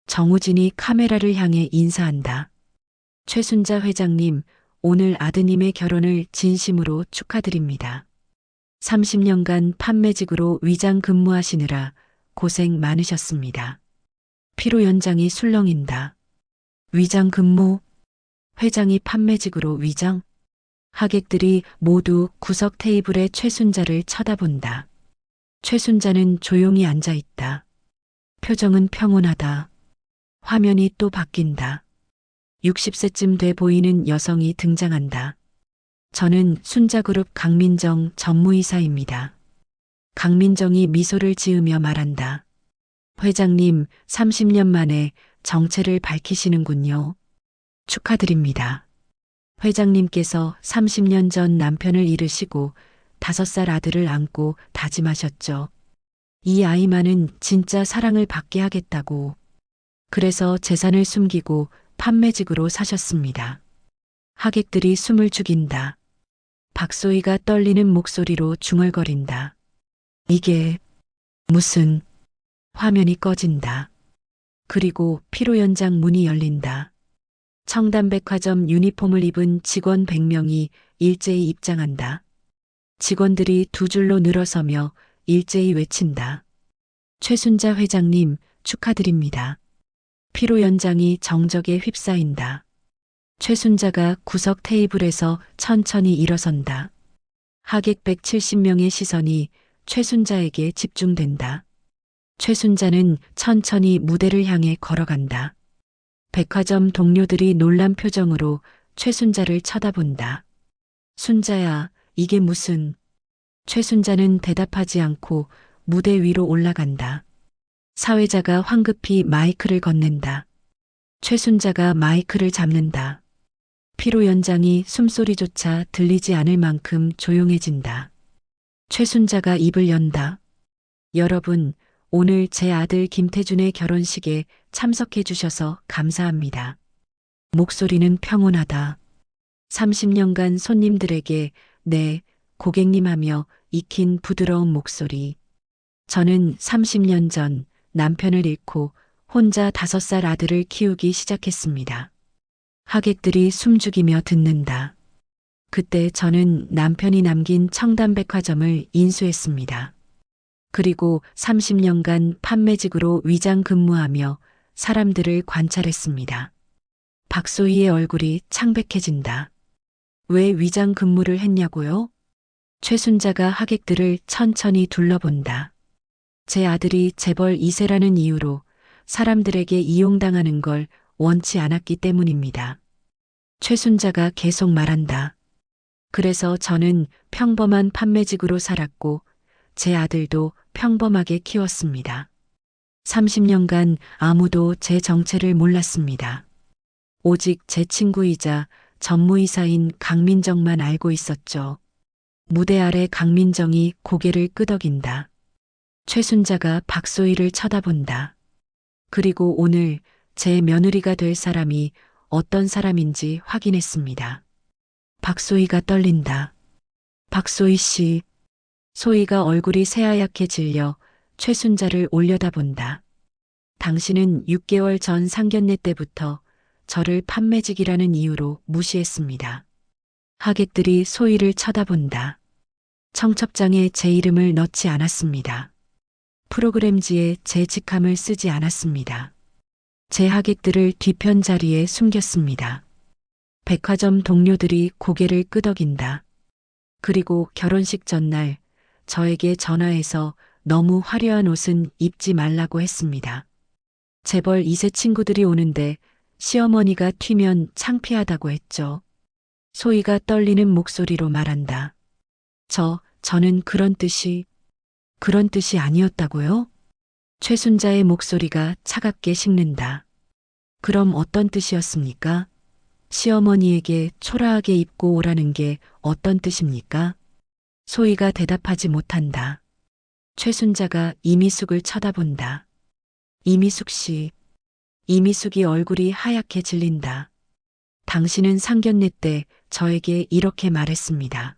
정우진이 카메라를 향해 인사한다. 최순자 회장님, 오늘 아드님의 결혼을 진심으로 축하드립니다. 30년간 판매직으로 위장 근무하시느라 고생 많으셨습니다. 피로 연장이 술렁인다. 위장 근무? 회장이 판매직으로 위장? 하객들이 모두 구석 테이블에 최순자를 쳐다본다. 최순자는 조용히 앉아 있다. 표정은 평온하다. 화면이 또 바뀐다. 60세쯤 돼 보이는 여성이 등장한다. 저는 순자그룹 강민정 전무이사입니다. 강민정이 미소를 지으며 말한다. 회장님, 30년 만에 정체를 밝히시는군요. 축하드립니다. 회장님께서 30년 전 남편을 잃으시고 5살 아들을 안고 다짐하셨죠. 이 아이만은 진짜 사랑을 받게 하겠다고. 그래서 재산을 숨기고 판매직으로 사셨습니다. 하객들이 숨을 죽인다. 박소희가 떨리는 목소리로 중얼거린다. 이게 무슨... 화면이 꺼진다. 그리고 피로 연장 문이 열린다. 청담백화점 유니폼을 입은 직원 100명이 일제히 입장한다. 직원들이 두 줄로 늘어서며 일제히 외친다. 최순자 회장님 축하드립니다. 피로 연장이 정적에 휩싸인다. 최순자가 구석 테이블에서 천천히 일어선다. 하객 170명의 시선이 최순자에게 집중된다. 최순자는 천천히 무대를 향해 걸어간다. 백화점 동료들이 놀란 표정으로 최순자를 쳐다본다. 순자야, 이게 무슨... 최순자는 대답하지 않고 무대 위로 올라간다. 사회자가 황급히 마이크를 건넨다. 최순자가 마이크를 잡는다. 피로 연장이 숨소리조차 들리지 않을 만큼 조용해진다. 최순자가 입을 연다. 여러분, 오늘 제 아들 김태준의 결혼식에 참석해 주셔서 감사합니다. 목소리는 평온하다. 30년간 손님들에게 네, 고객님 하며 익힌 부드러운 목소리. 저는 30년 전 남편을 잃고 혼자 5살 아들을 키우기 시작했습니다. 하객들이 숨죽이며 듣는다. 그때 저는 남편이 남긴 청담백화점을 인수했습니다. 그리고 30년간 판매직으로 위장 근무하며 사람들을 관찰했습니다. 박소희의 얼굴이 창백해진다. 왜 위장 근무를 했냐고요? 최순자가 하객들을 천천히 둘러본다. 제 아들이 재벌 2세라는 이유로 사람들에게 이용당하는 걸 원치 않았기 때문입니다. 최순자가 계속 말한다. 그래서 저는 평범한 판매직으로 살았고 제 아들도 평범하게 키웠습니다. 30년간 아무도 제 정체를 몰랐습니다. 오직 제 친구이자 전무이사인 강민정만 알고 있었죠. 무대 아래 강민정이 고개를 끄덕인다. 최순자가 박소희를 쳐다본다. 그리고 오늘 제 며느리가 될 사람이 어떤 사람인지 확인했습니다. 박소희가 떨린다. 박소희 씨. 소희가 얼굴이 새하얗게 질려 최순자를 올려다본다. 당신은 6개월 전 상견례 때부터 저를 판매직이라는 이유로 무시했습니다. 하객들이 소희를 쳐다본다. 청첩장에 제 이름을 넣지 않았습니다. 프로그램지에 제 직함을 쓰지 않았습니다. 제 하객들을 뒤편 자리에 숨겼습니다. 백화점 동료들이 고개를 끄덕인다. 그리고 결혼식 전날 저에게 전화해서 너무 화려한 옷은 입지 말라고 했습니다. 재벌 2세 친구들이 오는데 시어머니가 튀면 창피하다고 했죠. 소희가 떨리는 목소리로 말한다. 저는 그런 뜻이 아니었다고요? 최순자의 목소리가 차갑게 식는다. 그럼 어떤 뜻이었습니까? 시어머니에게 초라하게 입고 오라는 게 어떤 뜻입니까? 소희가 대답하지 못한다. 최순자가 이미숙을 쳐다본다. 이미숙 씨. 이미숙이 얼굴이 하얗게 질린다. 당신은 상견례 때 저에게 이렇게 말했습니다.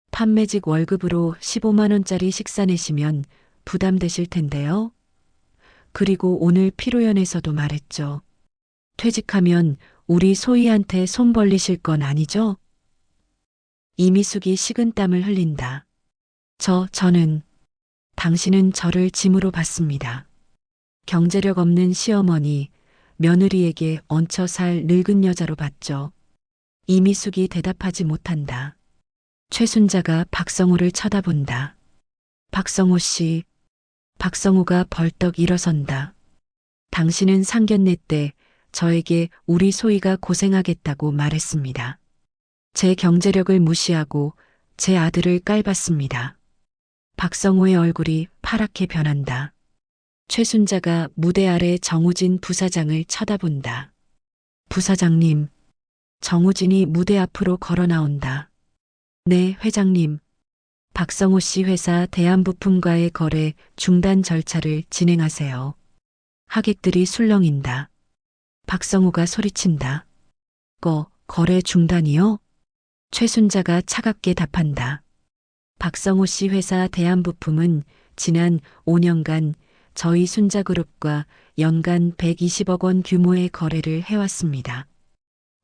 판매직 월급으로 15만 원짜리 식사 내시면 부담되실 텐데요. 그리고 오늘 피로연에서도 말했죠. 퇴직하면 우리 소희한테 손 벌리실 건 아니죠? 이미숙이 식은땀을 흘린다. 저는 당신은 저를 짐으로 봤습니다. 경제력 없는 시어머니, 며느리에게 얹혀 살 늙은 여자로 봤죠. 이미숙이 대답하지 못한다. 최순자가 박성호를 쳐다본다. 박성호 씨. 박성호가 벌떡 일어선다. 당신은 상견례 때 저에게 우리 소희가 고생하겠다고 말했습니다. 제 경제력을 무시하고 제 아들을 깔봤습니다. 박성호의 얼굴이 파랗게 변한다. 최순자가 무대 아래 정우진 부사장을 쳐다본다. 부사장님. 정우진이 무대 앞으로 걸어 나온다. 네, 회장님. 박성호 씨 회사 대한부품과의 거래 중단 절차를 진행하세요. 하객들이 술렁인다. 박성호가 소리친다. 거래 중단이요? 최순자가 차갑게 답한다. 박성호 씨 회사 대한부품은 지난 5년간 저희 순자그룹과 연간 120억 원 규모의 거래를 해왔습니다.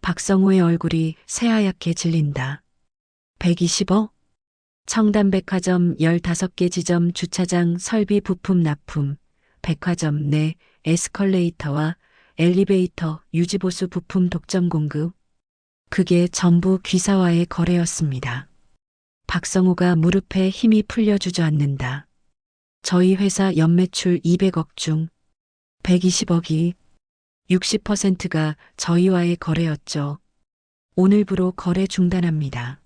박성호의 얼굴이 새하얗게 질린다. 120억? 청담백화점 15개 지점 주차장 설비 부품 납품, 백화점 내 에스컬레이터와 엘리베이터 유지보수 부품 독점 공급. 그게 전부 귀사와의 거래였습니다. 박성호가 무릎에 힘이 풀려 주저앉는다. 저희 회사 연매출 200억 중 120억이 60%가 저희와의 거래였죠. 오늘부로 거래 중단합니다.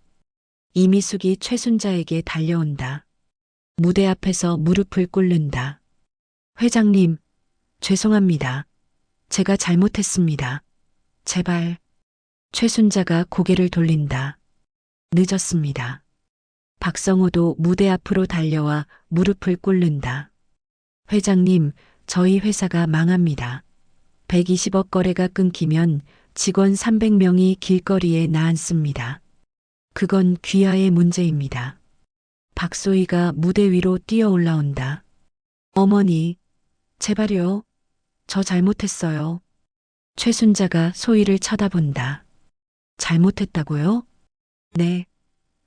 이미숙이 최순자에게 달려온다. 무대 앞에서 무릎을 꿇는다. 회장님, 죄송합니다. 제가 잘못했습니다. 제발. 최순자가 고개를 돌린다. 늦었습니다. 박성호도 무대 앞으로 달려와 무릎을 꿇는다. 회장님, 저희 회사가 망합니다. 120억 거래가 끊기면 직원 300명이 길거리에 나앉습니다. 그건 귀하의 문제입니다. 박소희가 무대 위로 뛰어 올라온다. 어머니, 제발요. 저 잘못했어요. 최순자가 소희를 쳐다본다. 잘못했다고요? 네,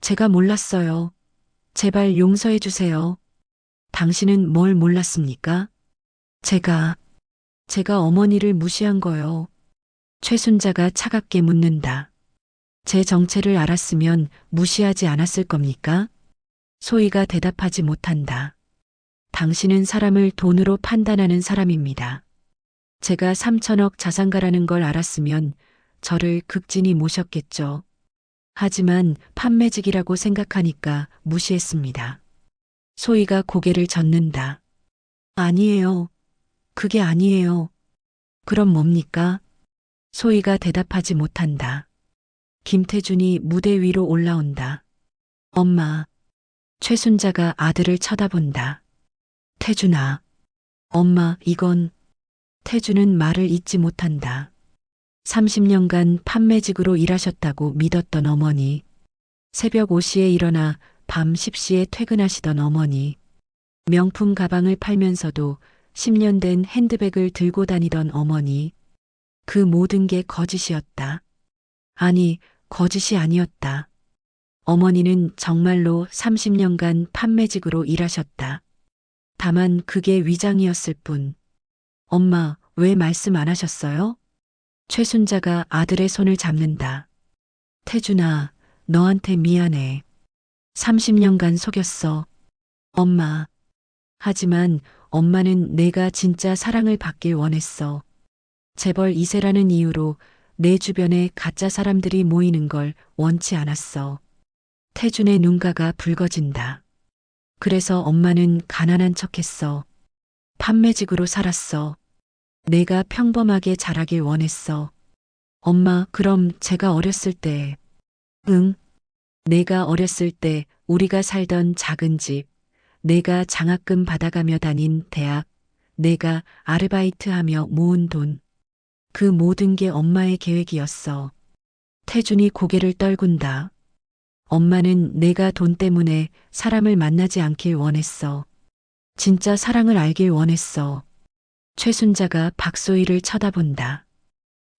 제가 몰랐어요. 제발 용서해 주세요. 당신은 뭘 몰랐습니까? 제가 어머니를 무시한 거요. 최순자가 차갑게 묻는다. 제 정체를 알았으면 무시하지 않았을 겁니까? 소희가 대답하지 못한다. 당신은 사람을 돈으로 판단하는 사람입니다. 제가 3천억 자산가라는 걸 알았으면 저를 극진히 모셨겠죠. 하지만 판매직이라고 생각하니까 무시했습니다. 소희가 고개를 젓는다. 아니에요. 그게 아니에요. 그럼 뭡니까? 소희가 대답하지 못한다. 김태준이 무대 위로 올라온다. 엄마. 최순자가 아들을 쳐다본다. 태준아. 엄마, 이건. 태준은 말을 잇지 못한다. 30년간 판매직으로 일하셨다고 믿었던 어머니. 새벽 5시에 일어나 밤 10시에 퇴근하시던 어머니. 명품 가방을 팔면서도 10년 된 핸드백을 들고 다니던 어머니. 그 모든 게 거짓이었다. 아니, 거짓이 아니었다. 어머니는 정말로 30년간 판매직으로 일하셨다. 다만 그게 위장이었을 뿐. 엄마, 왜 말씀 안 하셨어요? 최순자가 아들의 손을 잡는다. 태준아, 너한테 미안해. 30년간 속였어. 엄마. 하지만 엄마는 내가 진짜 사랑을 받길 원했어. 재벌 2세라는 이유로 내 주변에 가짜 사람들이 모이는 걸 원치 않았어. 태준의 눈가가 붉어진다. 그래서 엄마는 가난한 척했어. 판매직으로 살았어. 내가 평범하게 자라길 원했어. 엄마, 그럼 제가 어렸을 때. 응. 내가 어렸을 때 우리가 살던 작은 집, 내가 장학금 받아가며 다닌 대학, 내가 아르바이트하며 모은 돈. 그 모든 게 엄마의 계획이었어. 태준이 고개를 떨군다. 엄마는 내가 돈 때문에 사람을 만나지 않길 원했어. 진짜 사랑을 알길 원했어. 최순자가 박소희를 쳐다본다.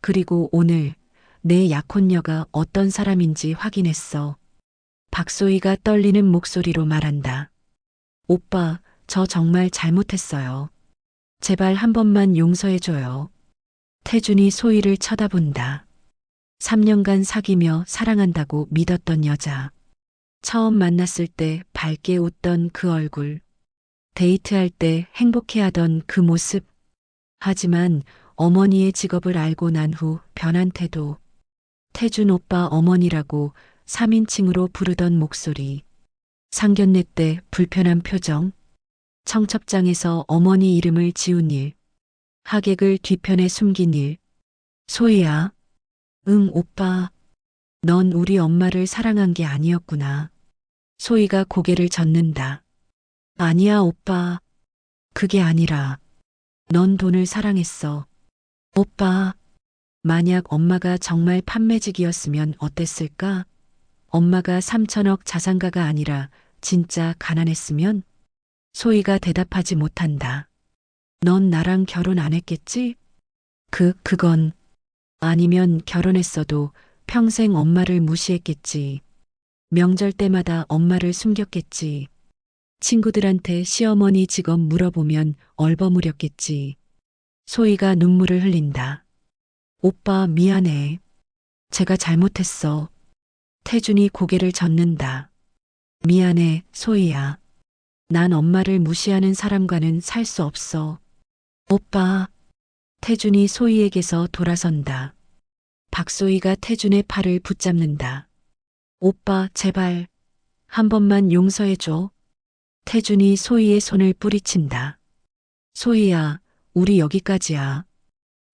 그리고 오늘 내 약혼녀가 어떤 사람인지 확인했어. 박소희가 떨리는 목소리로 말한다. 오빠, 저 정말 잘못했어요. 제발 한 번만 용서해줘요. 태준이 소희를 쳐다본다. 3년간 사귀며 사랑한다고 믿었던 여자. 처음 만났을 때 밝게 웃던 그 얼굴. 데이트할 때 행복해하던 그 모습. 하지만 어머니의 직업을 알고 난 후 변한 태도. 태준 오빠 어머니라고 3인칭으로 부르던 목소리. 상견례 때 불편한 표정. 청첩장에서 어머니 이름을 지운 일. 하객을 뒤편에 숨긴 일. 소희야. 응, 오빠. 넌 우리 엄마를 사랑한 게 아니었구나. 소희가 고개를 젓는다. 아니야, 오빠. 그게 아니라. 넌 돈을 사랑했어. 오빠. 만약 엄마가 정말 판매직이었으면 어땠을까? 엄마가 3천억 자산가가 아니라 진짜 가난했으면? 소희가 대답하지 못한다. 넌 나랑 결혼 안 했겠지? 그건. 아니면 결혼했어도 평생 엄마를 무시했겠지. 명절 때마다 엄마를 숨겼겠지. 친구들한테 시어머니 직업 물어보면 얼버무렸겠지. 소희가 눈물을 흘린다. 오빠, 미안해. 제가 잘못했어. 태준이 고개를 젓는다. 미안해, 소희야. 난 엄마를 무시하는 사람과는 살 수 없어. 오빠. 태준이 소희에게서 돌아선다. 박소희가 태준의 팔을 붙잡는다. 오빠, 제발. 한 번만 용서해줘. 태준이 소희의 손을 뿌리친다. 소희야, 우리 여기까지야.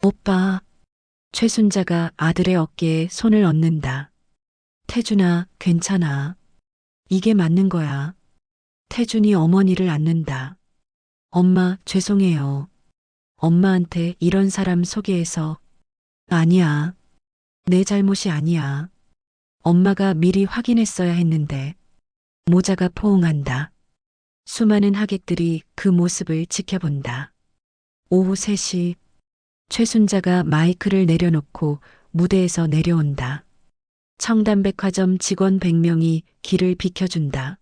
오빠. 최순자가 아들의 어깨에 손을 얹는다. 태준아, 괜찮아. 이게 맞는 거야. 태준이 어머니를 안는다. 엄마, 죄송해요. 엄마한테 이런 사람 소개해서. 아니야. 내 잘못이 아니야. 엄마가 미리 확인했어야 했는데. 모자가 포옹한다. 수많은 하객들이 그 모습을 지켜본다. 오후 3시 최순자가 마이크를 내려놓고 무대에서 내려온다. 청담백화점 직원 100명이 길을 비켜준다.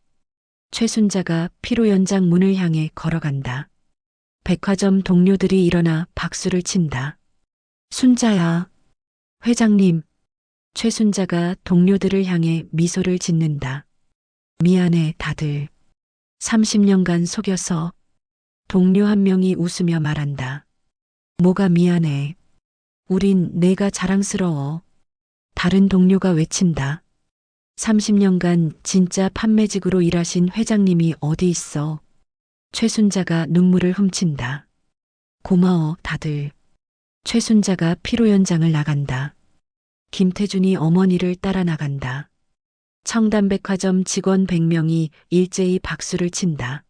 최순자가 피로 연장 문을 향해 걸어간다. 백화점 동료들이 일어나 박수를 친다. 순자야. 회장님. 최순자가 동료들을 향해 미소를 짓는다. 미안해, 다들. 30년간 속여서. 동료 한 명이 웃으며 말한다. 뭐가 미안해. 우린 내가 자랑스러워. 다른 동료가 외친다. 30년간 진짜 판매직으로 일하신 회장님이 어디 있어. 최순자가 눈물을 훔친다. 고마워, 다들. 최순자가 피로 연장을 나간다. 김태준이 어머니를 따라 나간다. 청담백화점 직원 100명이 일제히 박수를 친다.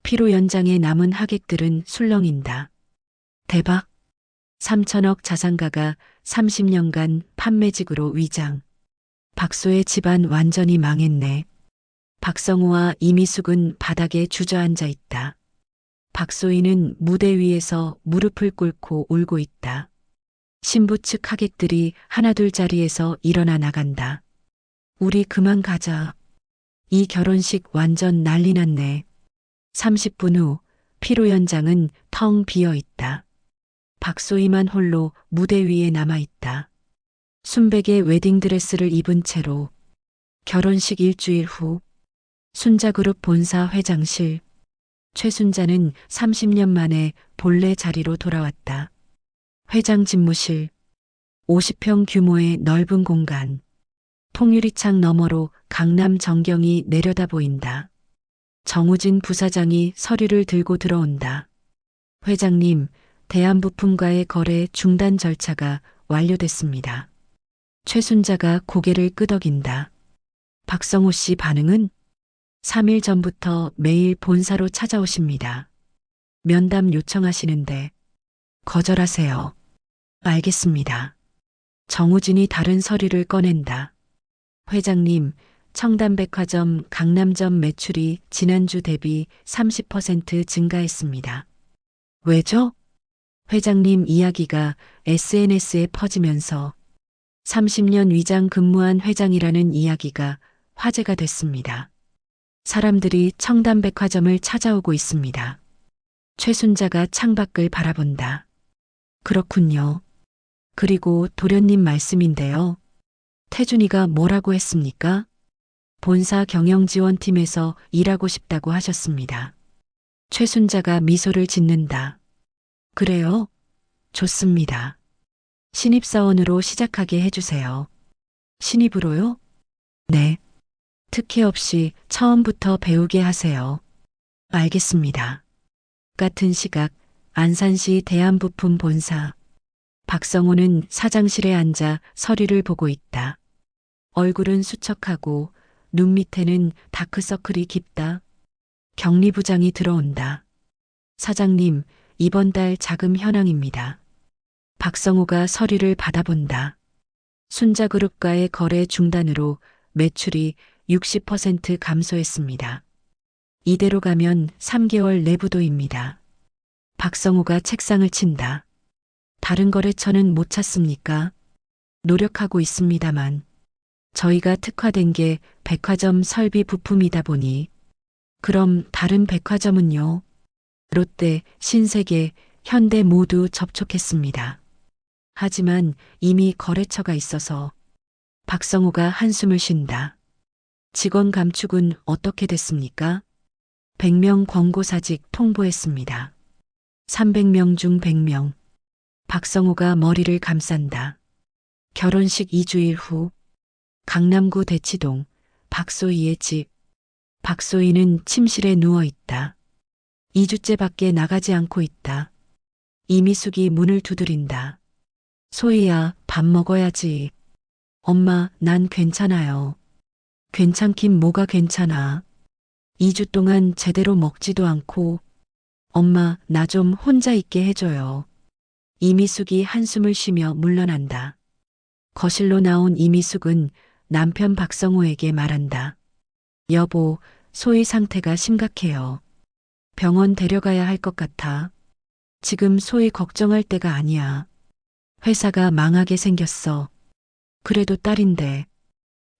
피로 연장에 남은 하객들은 술렁인다. 대박. 3천억 자산가가 30년간 판매직으로 위장. 박소의 집안 완전히 망했네. 박성우와 이미숙은 바닥에 주저앉아 있다. 박소희는 무대 위에서 무릎을 꿇고 울고 있다. 신부 측 하객들이 하나둘 자리에서 일어나 나간다. 우리 그만 가자. 이 결혼식 완전 난리 났네. 30분 후 피로 연장은 텅 비어 있다. 박소희만 홀로 무대 위에 남아 있다. 순백의 웨딩드레스를 입은 채로. 결혼식 일주일 후 순자그룹 본사 회장실. 최순자는 30년 만에 본래 자리로 돌아왔다. 회장 집무실. 50평 규모의 넓은 공간. 통유리창 너머로 강남 전경이 내려다 보인다. 정우진 부사장이 서류를 들고 들어온다. 회장님, 대한부품과의 거래 중단 절차가 완료됐습니다. 최순자가 고개를 끄덕인다. 박성호 씨 반응은? 3일 전부터 매일 본사로 찾아오십니다. 면담 요청하시는데 거절하세요. 알겠습니다. 정우진이 다른 서류를 꺼낸다. 회장님, 청담백화점 강남점 매출이 지난주 대비 30% 증가했습니다. 왜죠? 회장님 이야기가 SNS에 퍼지면서 30년 위장 근무한 회장이라는 이야기가 화제가 됐습니다. 사람들이 청담백화점을 찾아오고 있습니다. 최순자가 창밖을 바라본다. 그렇군요. 그리고 도련님 말씀인데요. 태준이가 뭐라고 했습니까? 본사 경영지원팀에서 일하고 싶다고 하셨습니다. 최순자가 미소를 짓는다. 그래요? 좋습니다. 신입사원으로 시작하게 해주세요. 신입으로요? 네. 특혜 없이 처음부터 배우게 하세요. 알겠습니다. 같은 시각 안산시 대한부품 본사. 박성호는 사장실에 앉아 서류를 보고 있다. 얼굴은 수척하고 눈 밑에는 다크서클이 깊다. 경리부장이 들어온다. 사장님, 이번 달 자금 현황입니다. 박성호가 서류를 받아본다. 순자그룹과의 거래 중단으로 매출이 60% 감소했습니다. 이대로 가면 3개월 내부도입니다. 박성호가 책상을 친다. 다른 거래처는 못 찾습니까? 노력하고 있습니다만 저희가 특화된 게 백화점 설비 부품이다 보니. 그럼 다른 백화점은요? 롯데, 신세계, 현대 모두 접촉했습니다. 하지만 이미 거래처가 있어서. 박성호가 한숨을 쉰다. 직원 감축은 어떻게 됐습니까? 100명 권고사직 통보했습니다. 300명 중 100명. 박성호가 머리를 감싼다. 결혼식 2주일 후 강남구 대치동 박소희의 집. 박소희는 침실에 누워 있다. 2주째 밖에 나가지 않고 있다. 이미숙이 문을 두드린다. 소희야, 밥 먹어야지. 엄마, 난 괜찮아요. 괜찮긴 뭐가 괜찮아. 2주 동안 제대로 먹지도 않고. 엄마, 나 좀 혼자 있게 해줘요. 이미숙이 한숨을 쉬며 물러난다. 거실로 나온 이미숙은 남편 박성호에게 말한다. 여보, 소희 상태가 심각해요. 병원 데려가야 할 것 같아. 지금 소희 걱정할 때가 아니야. 회사가 망하게 생겼어. 그래도 딸인데.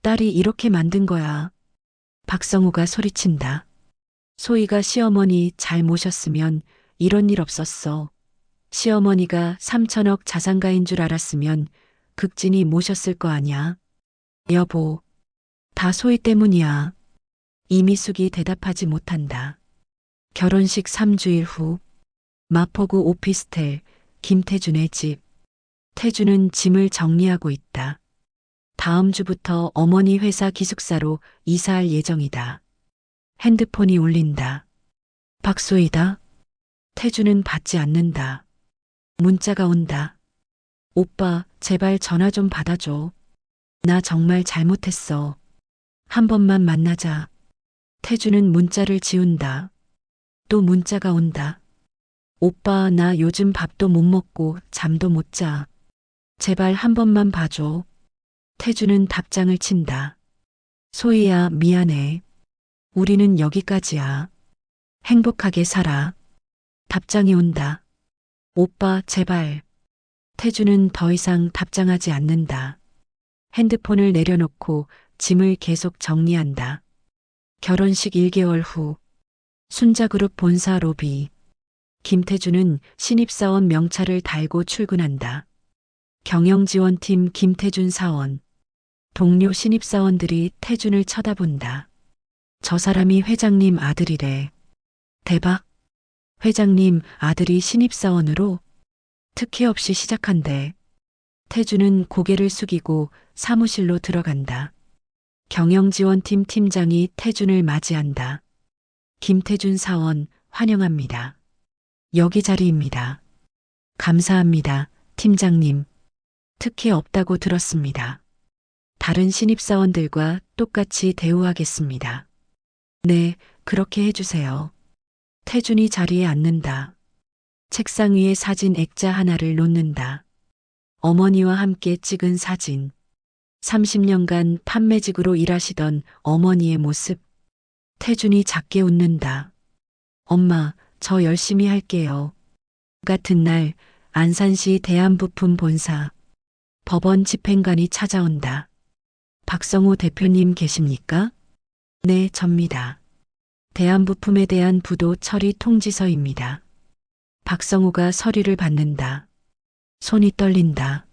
딸이 이렇게 만든 거야. 박성우가 소리친다. 소희가 시어머니 잘 모셨으면 이런 일 없었어. 시어머니가 3천억 자산가인 줄 알았으면 극진히 모셨을 거 아냐. 여보, 다 소희 때문이야. 이미숙이 대답하지 못한다. 결혼식 3주일 후 마포구 오피스텔 김태준의 집. 태준은 짐을 정리하고 있다. 다음 주부터 어머니 회사 기숙사로 이사할 예정이다. 핸드폰이 울린다. 박소희다. 태준은 받지 않는다. 문자가 온다. 오빠, 제발 전화 좀 받아줘. 나 정말 잘못했어. 한 번만 만나자. 태준은 문자를 지운다. 또 문자가 온다. 오빠, 나 요즘 밥도 못 먹고 잠도 못 자. 제발 한 번만 봐줘. 태준은 답장을 친다. 소희야, 미안해. 우리는 여기까지야. 행복하게 살아. 답장이 온다. 오빠, 제발. 태준은 더 이상 답장하지 않는다. 핸드폰을 내려놓고 짐을 계속 정리한다. 결혼식 1개월 후 순자그룹 본사 로비. 김태준은 신입사원 명찰을 달고 출근한다. 경영지원팀 김태준 사원. 동료 신입사원들이 태준을 쳐다본다. 저 사람이 회장님 아들이래. 대박. 회장님 아들이 신입사원으로 특혜 없이 시작한대. 태준은 고개를 숙이고 사무실로 들어간다. 경영지원팀 팀장이 태준을 맞이한다. 김태준 사원 환영합니다. 여기 자리입니다. 감사합니다, 팀장님. 특혜 없다고 들었습니다. 다른 신입사원들과 똑같이 대우하겠습니다. 네, 그렇게 해주세요. 태준이 자리에 앉는다. 책상 위에 사진 액자 하나를 놓는다. 어머니와 함께 찍은 사진. 30년간 판매직으로 일하시던 어머니의 모습. 태준이 작게 웃는다. 엄마, 저 열심히 할게요. 같은 날 안산시 대한부품 본사. 법원 집행관이 찾아온다. 박성호 대표님 계십니까? 네, 접니다. 대한부품에 대한 부도 처리 통지서입니다. 박성호가 서류를 받는다. 손이 떨린다.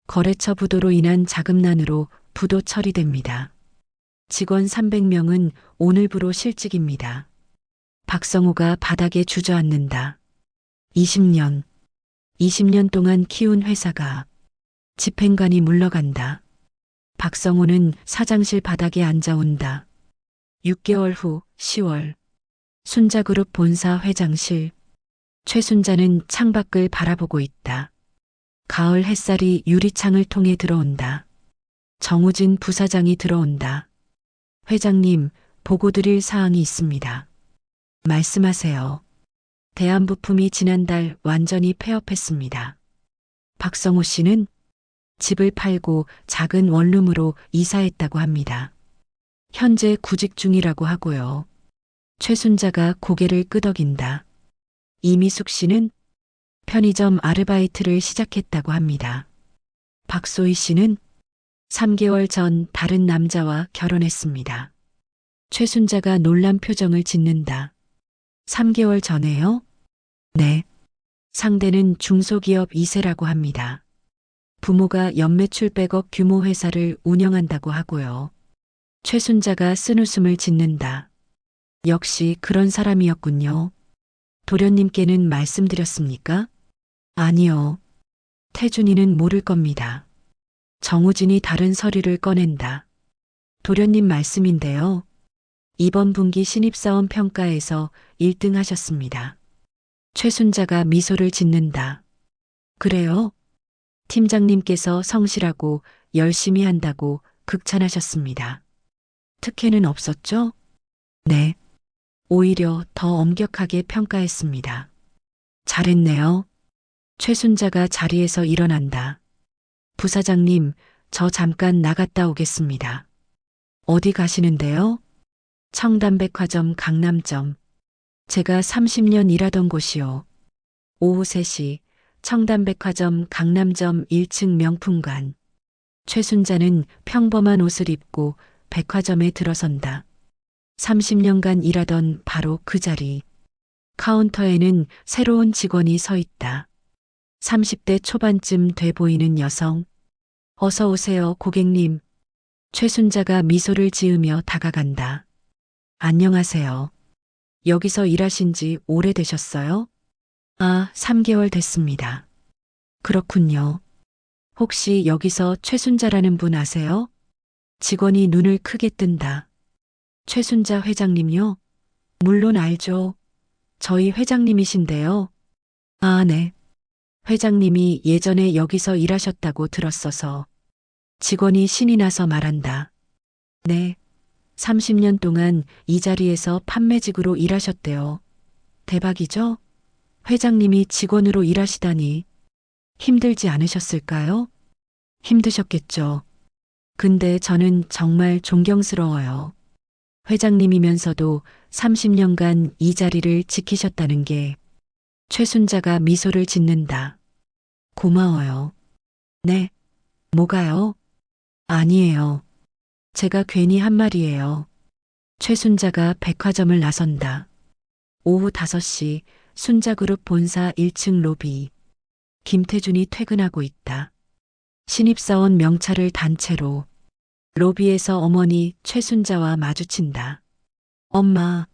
거래처 부도로 인한 자금난으로 부도 처리됩니다. 직원 300명은 오늘부로 실직입니다. 박성호가 바닥에 주저앉는다. 20년 동안 키운 회사가 집행관이 물러간다. 박성호는 사장실 바닥에 앉아온다. 6개월 후 10월 순자그룹 본사 회장실. 최순자는 창밖을 바라보고 있다. 가을 햇살이 유리창을 통해 들어온다. 정우진 부사장이 들어온다. 회장님, 보고 드릴 사항이 있습니다. 말씀하세요. 대한부품이 지난달 완전히 폐업했습니다. 박성호 씨는 집을 팔고 작은 원룸으로 이사했다고 합니다. 현재 구직 중이라고 하고요. 최순자가 고개를 끄덕인다. 이미숙 씨는 편의점 아르바이트를 시작했다고 합니다. 박소희 씨는 3개월 전 다른 남자와 결혼했습니다. 최순자가 놀란 표정을 짓는다. 3개월 전에요? 네. 상대는 중소기업 2세라고 합니다. 부모가 연매출 100억 규모 회사를 운영한다고 하고요. 최순자가 쓴웃음을 짓는다. 역시 그런 사람이었군요. 도련님께는 말씀드렸습니까? 아니요. 태준이는 모를 겁니다. 정우진이 다른 서류를 꺼낸다. 도련님 말씀인데요. 이번 분기 신입사원 평가에서 1등 하셨습니다. 최순자가 미소를 짓는다. 그래요? 팀장님께서 성실하고 열심히 한다고 극찬하셨습니다. 특혜는 없었죠? 네. 오히려 더 엄격하게 평가했습니다. 잘했네요. 최순자가 자리에서 일어난다. 부사장님, 저 잠깐 나갔다 오겠습니다. 어디 가시는데요? 청담백화점 강남점. 제가 30년 일하던 곳이요. 오후 3시 청담백화점 강남점 1층 명품관. 최순자는 평범한 옷을 입고 백화점에 들어선다. 30년간 일하던 바로 그 자리. 카운터에는 새로운 직원이 서 있다. 30대 초반쯤 돼 보이는 여성. 어서 오세요, 고객님. 최순자가 미소를 지으며 다가간다. 안녕하세요. 여기서 일하신 지 오래되셨어요? 아, 3개월 됐습니다. 그렇군요. 혹시 여기서 최순자라는 분 아세요? 직원이 눈을 크게 뜬다. 최순자 회장님요? 물론 알죠. 저희 회장님이신데요. 아, 네. 회장님이 예전에 여기서 일하셨다고 들었어서. 직원이 신이 나서 말한다. 네. 30년 동안 이 자리에서 판매직으로 일하셨대요. 대박이죠? 회장님이 직원으로 일하시다니. 힘들지 않으셨을까요? 힘드셨겠죠. 근데 저는 정말 존경스러워요. 회장님이면서도 30년간 이 자리를 지키셨다는 게. 최순자가 미소를 짓는다. 고마워요. 네. 뭐가요? 아니에요. 제가 괜히 한 말이에요. 최순자가 백화점을 나선다. 오후 5시 순자그룹 본사 1층 로비. 김태준이 퇴근하고 있다. 신입사원 명찰을 단체로. 로비에서 어머니 최순자와 마주친다. 엄마,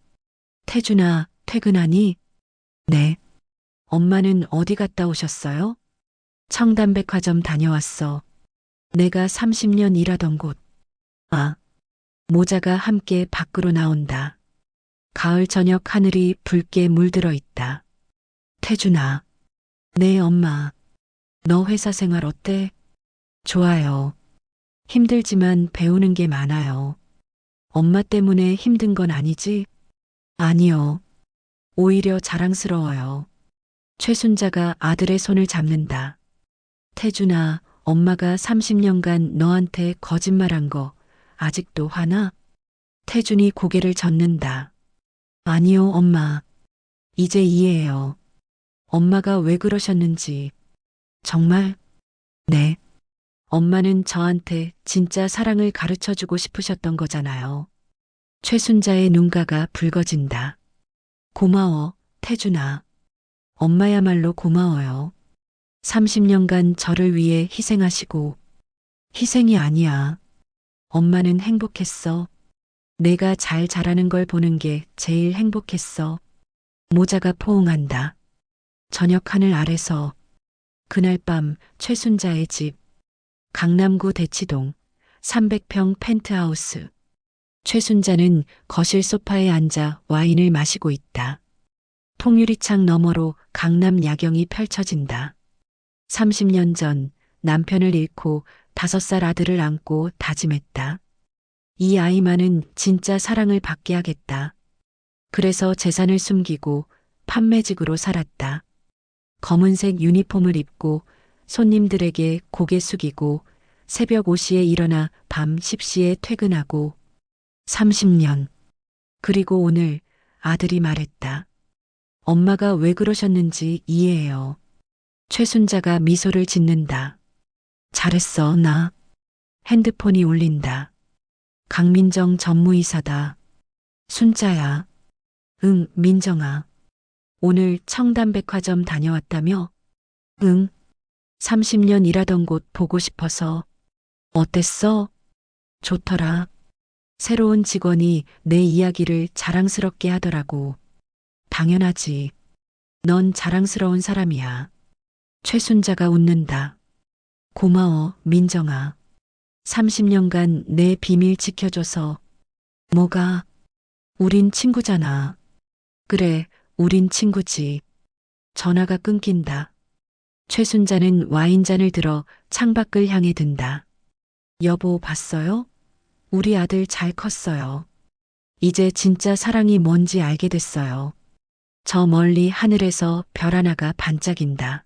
태준아, 퇴근하니? 네. 엄마는 어디 갔다 오셨어요? 청담백화점 다녀왔어. 내가 30년 일하던 곳. 아, 모자가 함께 밖으로 나온다. 가을 저녁 하늘이 붉게 물들어 있다. 태준아. 네, 엄마. 너 회사 생활 어때? 좋아요. 힘들지만 배우는 게 많아요. 엄마 때문에 힘든 건 아니지? 아니요. 오히려 자랑스러워요. 최순자가 아들의 손을 잡는다. 태준아, 엄마가 30년간 너한테 거짓말한 거 아직도 화나? 태준이 고개를 젓는다. 아니요, 엄마. 이제 이해해요. 엄마가 왜 그러셨는지. 정말? 네. 엄마는 저한테 진짜 사랑을 가르쳐 주고 싶으셨던 거잖아요. 최순자의 눈가가 붉어진다. 고마워, 태준아. 엄마야말로 고마워요. 30년간 저를 위해 희생하시고. 희생이 아니야. 엄마는 행복했어. 내가 잘 자라는 걸 보는 게 제일 행복했어. 모자가 포옹한다. 저녁 하늘 아래서. 그날 밤 최순자의 집. 강남구 대치동 300평 펜트하우스. 최순자는 거실 소파에 앉아 와인을 마시고 있다. 통유리창 너머로 강남 야경이 펼쳐진다. 30년 전 남편을 잃고 5살 아들을 안고 다짐했다. 이 아이만은 진짜 사랑을 받게 하겠다. 그래서 재산을 숨기고 판매직으로 살았다. 검은색 유니폼을 입고 손님들에게 고개 숙이고 새벽 5시에 일어나 밤 10시에 퇴근하고 30년. 그리고 오늘 아들이 말했다. 엄마가 왜 그러셨는지 이해해요. 최순자가 미소를 짓는다. 잘했어, 나. 핸드폰이 울린다. 강민정 전무이사다. 순자야. 응, 민정아. 오늘 청담백화점 다녀왔다며? 응. 30년 일하던 곳 보고 싶어서. 어땠어? 좋더라. 새로운 직원이 내 이야기를 자랑스럽게 하더라고. 당연하지. 넌 자랑스러운 사람이야. 최순자가 웃는다. 고마워, 민정아. 30년간 내 비밀 지켜줘서. 뭐가? 우린 친구잖아. 그래, 우린 친구지. 전화가 끊긴다. 최순자는 와인잔을 들어 창밖을 향해 든다. 여보, 봤어요? 우리 아들 잘 컸어요. 이제 진짜 사랑이 뭔지 알게 됐어요. 저 멀리 하늘에서 별 하나가 반짝인다.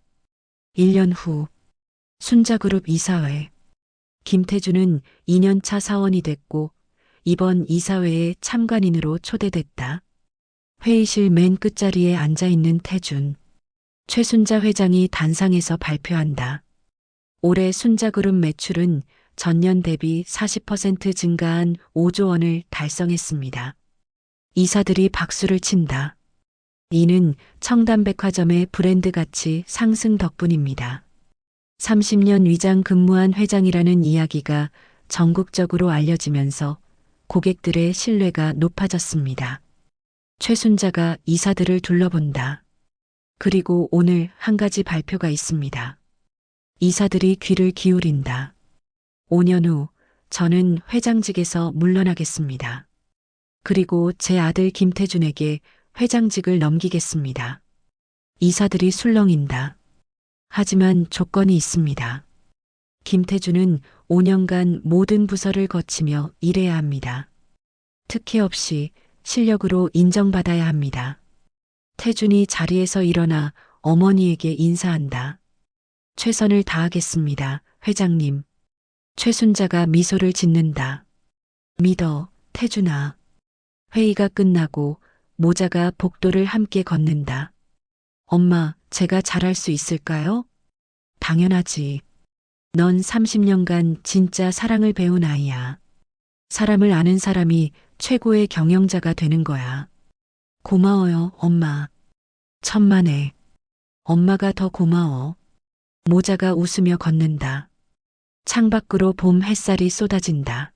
1년 후, 순자그룹 이사회. 김태준은 2년차 사원이 됐고 이번 이사회에 참관인으로 초대됐다. 회의실 맨 끝자리에 앉아 있는 태준. 최순자 회장이 단상에서 발표한다. 올해 순자그룹 매출은 전년 대비 40% 증가한 5조 원을 달성했습니다. 이사들이 박수를 친다. 이는 청담백화점의 브랜드 가치 상승 덕분입니다. 30년 위장 근무한 회장이라는 이야기가 전국적으로 알려지면서 고객들의 신뢰가 높아졌습니다. 최순자가 이사들을 둘러본다. 그리고 오늘 한 가지 발표가 있습니다. 이사들이 귀를 기울인다. 5년 후 저는 회장직에서 물러나겠습니다. 그리고 제 아들 김태준에게 회장직을 넘기겠습니다. 이사들이 술렁인다. 하지만 조건이 있습니다. 김태준은 5년간 모든 부서를 거치며 일해야 합니다. 특혜 없이 실력으로 인정받아야 합니다. 태준이 자리에서 일어나 어머니에게 인사한다. 최선을 다하겠습니다, 회장님. 최순자가 미소를 짓는다. 믿어, 태준아. 회의가 끝나고 모자가 복도를 함께 걷는다. 엄마, 제가 잘할 수 있을까요? 당연하지. 넌 30년간 진짜 사랑을 배운 아이야. 사람을 아는 사람이 최고의 경영자가 되는 거야. 고마워요, 엄마. 천만에. 엄마가 더 고마워. 모자가 웃으며 걷는다. 창밖으로 봄 햇살이 쏟아진다.